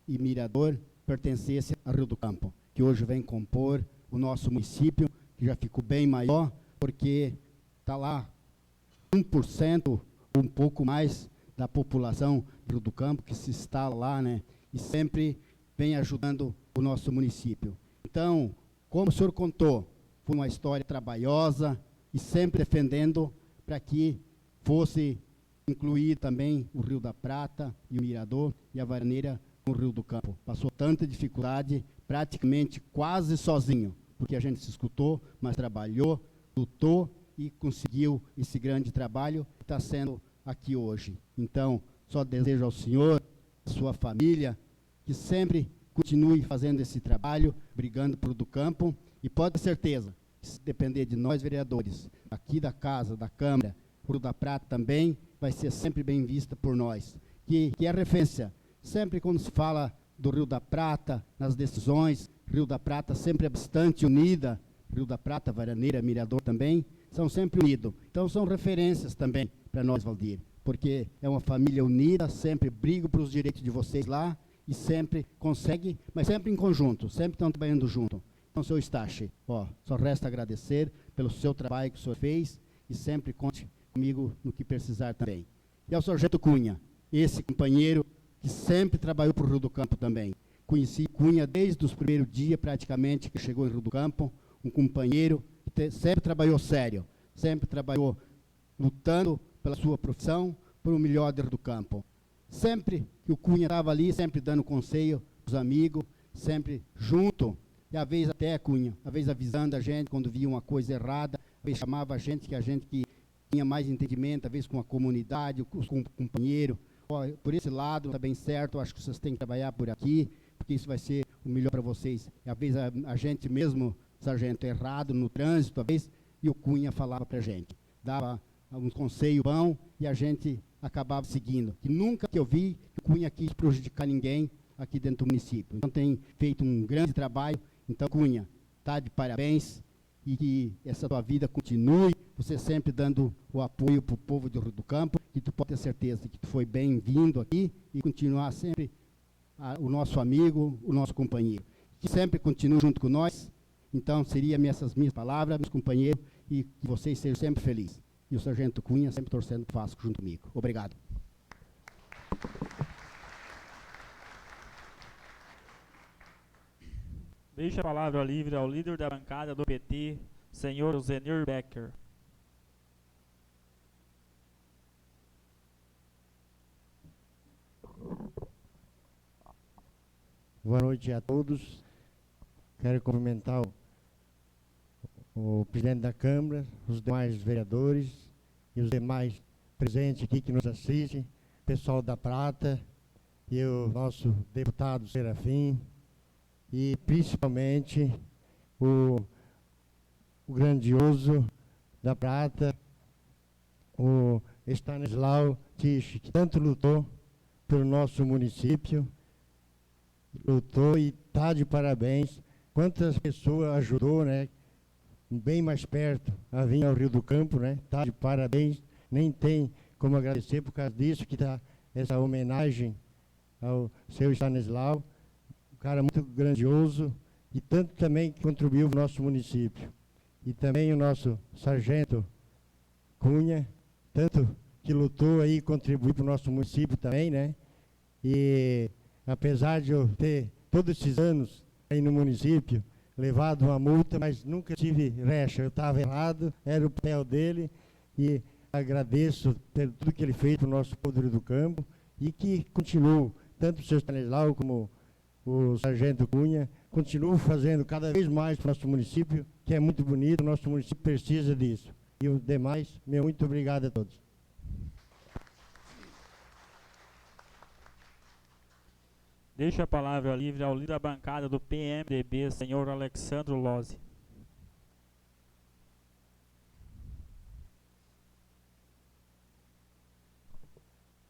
Speaker 12: e Mirador pertencessem a Rio do Campo, que hoje vem compor o nosso município, que já ficou bem maior, porque está lá 1%, um pouco mais, da população do Rio do Campo, que se instala lá, né, e sempre vem ajudando o nosso município. Então, como o senhor contou, foi uma história trabalhosa e sempre defendendo para que fosse incluir também o Rio da Prata e o Mirador e a Varaneira no Rio do Campo. Passou tanta dificuldade, praticamente quase sozinho, porque a gente se escutou, mas trabalhou, lutou e conseguiu esse grande trabalho que está sendo aqui hoje. Então, só desejo ao senhor, à sua família, que sempre continue fazendo esse trabalho, brigando por Rio do Campo, e pode ter certeza, se depender de nós, vereadores, aqui da casa, da Câmara, Rio da Prata também, vai ser sempre bem vista por nós. Que é referência, sempre quando se fala do Rio da Prata, nas decisões, Rio da Prata sempre é bastante unida, Rio da Prata, Varaneira, Mirador também, são sempre unidos. Então são referências também para nós, Valdir, porque é uma família unida, sempre brigo para os direitos de vocês lá, e sempre consegue, mas sempre em conjunto, sempre estão trabalhando junto. Então, seu Stache, só resta agradecer pelo seu trabalho que o senhor fez, e sempre conte comigo no que precisar também. E ao Sargento Cunha, esse companheiro que sempre trabalhou para o Rio do Campo também. Conheci Cunha desde os primeiros dias, praticamente, que chegou em Rio do Campo, um companheiro que sempre trabalhou sério, sempre trabalhou lutando pela sua profissão, para o melhor do campo. Sempre que o Cunha estava ali, sempre dando conselho para os amigos, sempre junto, e às vezes até, Cunha, às vezes avisando a gente quando via uma coisa errada, às vezes chamava a gente que tinha mais entendimento, às vezes com a comunidade, com o companheiro. Por esse lado, está bem certo, acho que vocês têm que trabalhar por aqui, porque isso vai ser o melhor para vocês. E às vezes a gente mesmo, sargento, errado no trânsito, às vezes, e o Cunha falava para a gente, dava um conselho bom e a gente acabava seguindo. Que nunca que eu vi que o Cunha quis prejudicar ninguém aqui dentro do município. Então tem feito um grande trabalho. Então, Cunha, está de parabéns e que essa tua vida continue, você sempre dando o apoio para o povo do Rio do Campo, e tu pode ter certeza que tu foi bem-vindo aqui e continuar sempre o nosso amigo, o nosso companheiro. Que sempre continue junto com nós. Então, seriam essas minhas palavras, meus companheiros, e que vocês sejam sempre felizes. E o sargento Cunha sempre torcendo para o Vasco junto comigo. Obrigado.
Speaker 1: Deixa a palavra livre ao líder da bancada do PT, senhor Zenir Becker.
Speaker 13: Boa noite a todos. Quero cumprimentar o presidente da Câmara, os demais vereadores e os demais presentes aqui que nos assistem, pessoal da Prata e o nosso deputado Serafim e principalmente o grandioso da Prata, o Stanislau Tisch, que tanto lutou pelo nosso município, lutou e está de parabéns. Quantas pessoas ajudou, né? Bem mais perto a vir ao Rio do Campo, né? Está de parabéns. Nem tem como agradecer por causa disso que está essa homenagem ao seu Stanislau, um cara muito grandioso e tanto também que contribuiu para o nosso município. E também o nosso sargento Cunha, tanto que lutou aí e contribuiu para o nosso município também, né? E apesar de eu ter todos esses anos aí no município, levado uma multa, mas nunca tive recha, eu estava errado, era o papel dele, e agradeço por tudo que ele fez para o nosso povo do Rio do Campo, e que continuo, tanto o seu Stanislau como o sargento Cunha, continuo fazendo cada vez mais para o nosso município, que é muito bonito, o nosso município precisa disso. E os demais, meu muito obrigado a todos.
Speaker 1: Deixa a palavra livre ao líder da bancada do PMDB, senhor Alexandro Lozzi.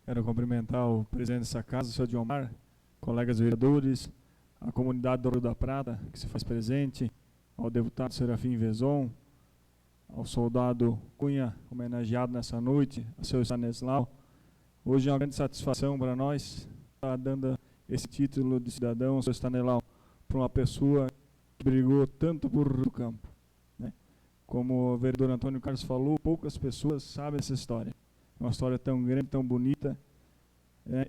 Speaker 3: Quero cumprimentar o presidente dessa casa, o senhor Diomar, colegas vereadores, a comunidade do Rio da Prata, que se faz presente, ao deputado Serafim Vezon, ao soldado Cunha, homenageado nessa noite, ao seu Stanislau. Hoje é uma grande satisfação para nós estar dando esse título de cidadão, seu Stanislau, para uma pessoa que brigou tanto por Rio do Campo, né? Como o vereador Antônio Carlos falou, poucas pessoas sabem essa história. É uma história tão grande, tão bonita,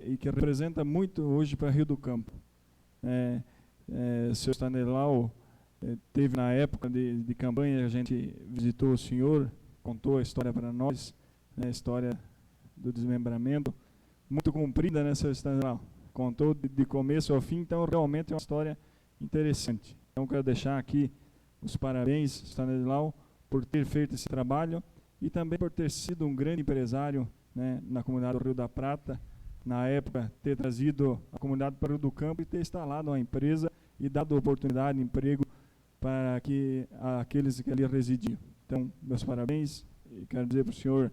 Speaker 3: e que representa muito hoje para Rio do Campo. Seu Stanislau teve na época de campanha, a gente visitou o senhor, contou a história para nós, né, a história do desmembramento, muito comprida, né, seu Stanislau? Contou de começo ao fim, então realmente é uma história interessante. Então quero deixar aqui os parabéns, Stanislau, por ter feito esse trabalho e também por ter sido um grande empresário, né, na comunidade do Rio da Prata, na época ter trazido a comunidade para o Rio do Campo e ter instalado uma empresa e dado oportunidade de emprego para aqueles que ali residiam. Então, meus parabéns, e quero dizer para o senhor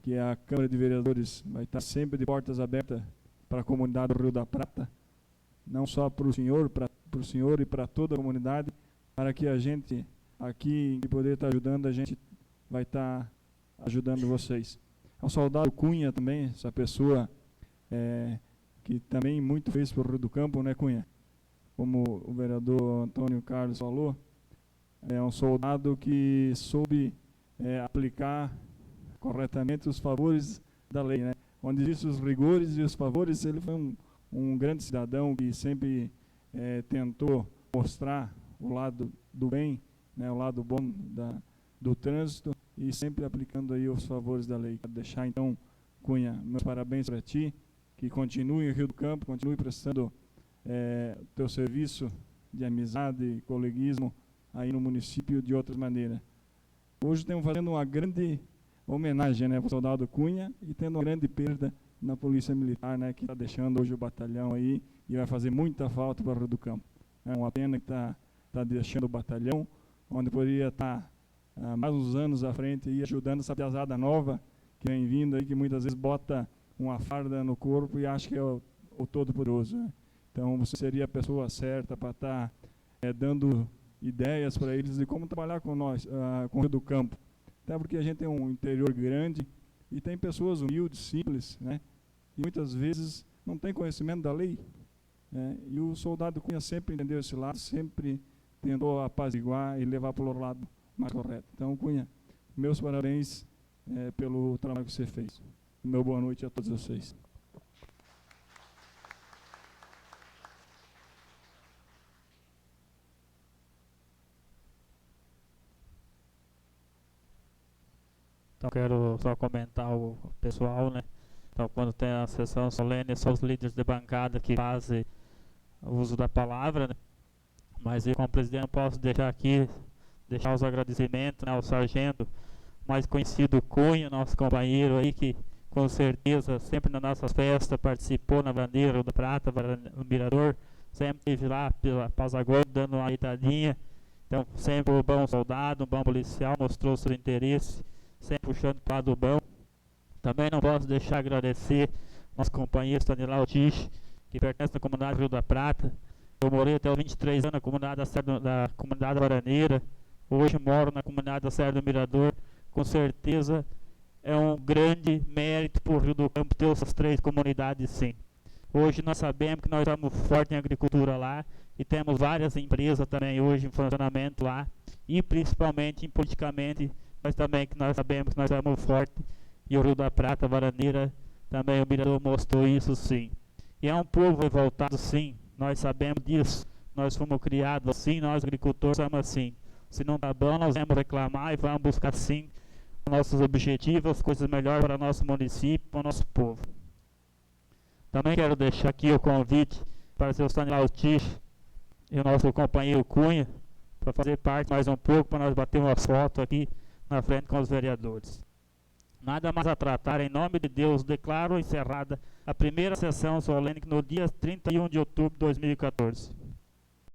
Speaker 3: que a Câmara de Vereadores vai estar sempre de portas abertas para a comunidade do Rio da Prata, não só para o senhor e para toda a comunidade, para que a gente aqui, que poder estar ajudando, a gente vai estar ajudando vocês. Ao soldado Cunha também, essa pessoa que também muito fez para o Rio do Campo, né, Cunha? Como o vereador Antônio Carlos falou, é um soldado que soube aplicar corretamente os favores da lei, né? Onde existem os rigores e os favores, ele foi um grande cidadão que sempre tentou mostrar o lado do bem, né, o lado bom do trânsito, e sempre aplicando aí os favores da lei. Quero deixar então Cunha, meus parabéns para ti, que continue em Rio do Campo, continue prestando teu serviço de amizade e coleguismo aí no município de outras maneiras. Hoje estamos fazendo uma grande homenagem, né, para o soldado Cunha e tendo uma grande perda na Polícia Militar, né, que está deixando hoje o batalhão aí e vai fazer muita falta para o Rio do Campo. É uma pena que está deixando o batalhão, onde poderia estar mais uns anos à frente e ajudando essa piazada nova que vem vindo aí, que muitas vezes bota uma farda no corpo e acha que é o Todo-Poderoso, né? Então você seria a pessoa certa para estar dando ideias para eles de como trabalhar com nós, com o Rio do Campo. Até porque a gente tem um interior grande e tem pessoas humildes, simples, né? E muitas vezes não tem conhecimento da lei, né? E o soldado Cunha sempre entendeu esse lado, sempre tentou apaziguar e levar para o lado mais correto. Então, Cunha, meus parabéns pelo trabalho que você fez. Meu boa noite a todos vocês.
Speaker 1: Então quero só comentar o pessoal, né? Então quando tem a sessão solene, são os líderes de bancada que fazem o uso da palavra, né? Mas eu como presidente não posso deixar os agradecimentos, né, ao sargento mais conhecido Cunha, nosso companheiro aí, que com certeza sempre nas nossas festas participou na bandeira da prata, no mirador, sempre esteve lá pela Pausagorda dando uma ajeitadinha. Então sempre um bom soldado, um bom policial, mostrou seu interesse, sempre puxando para o lado bom. Também não posso deixar de agradecer nosso companheiro Stanilau Tisch, que pertence à comunidade Rio da Prata. Eu morei até os 23 anos na comunidade da comunidade Baraneira. Hoje moro na comunidade da Serra do Mirador. Com certeza é um grande mérito para o Rio do Campo ter essas 3 comunidades, sim. Hoje nós sabemos que nós estamos fortes em agricultura lá e temos várias empresas também hoje em funcionamento lá, e principalmente politicamente nós sabemos que nós estamos fortes, e o Rio da Prata, Baraneira, também o Mirador mostrou isso, sim. E é um povo revoltado, sim, nós sabemos disso, nós fomos criados assim, nós agricultores somos assim. Se não está bom, nós vamos reclamar e vamos buscar, sim, nossos objetivos, as coisas melhores para o nosso município, para o nosso povo. Também quero deixar aqui o convite para o seu Stanilau Tisch e o nosso companheiro Cunha, para fazer parte mais um pouco, para nós bater uma foto aqui na frente com os vereadores. Nada mais a tratar, em nome de Deus, declaro encerrada a primeira sessão solene no dia 31 de outubro de 2014.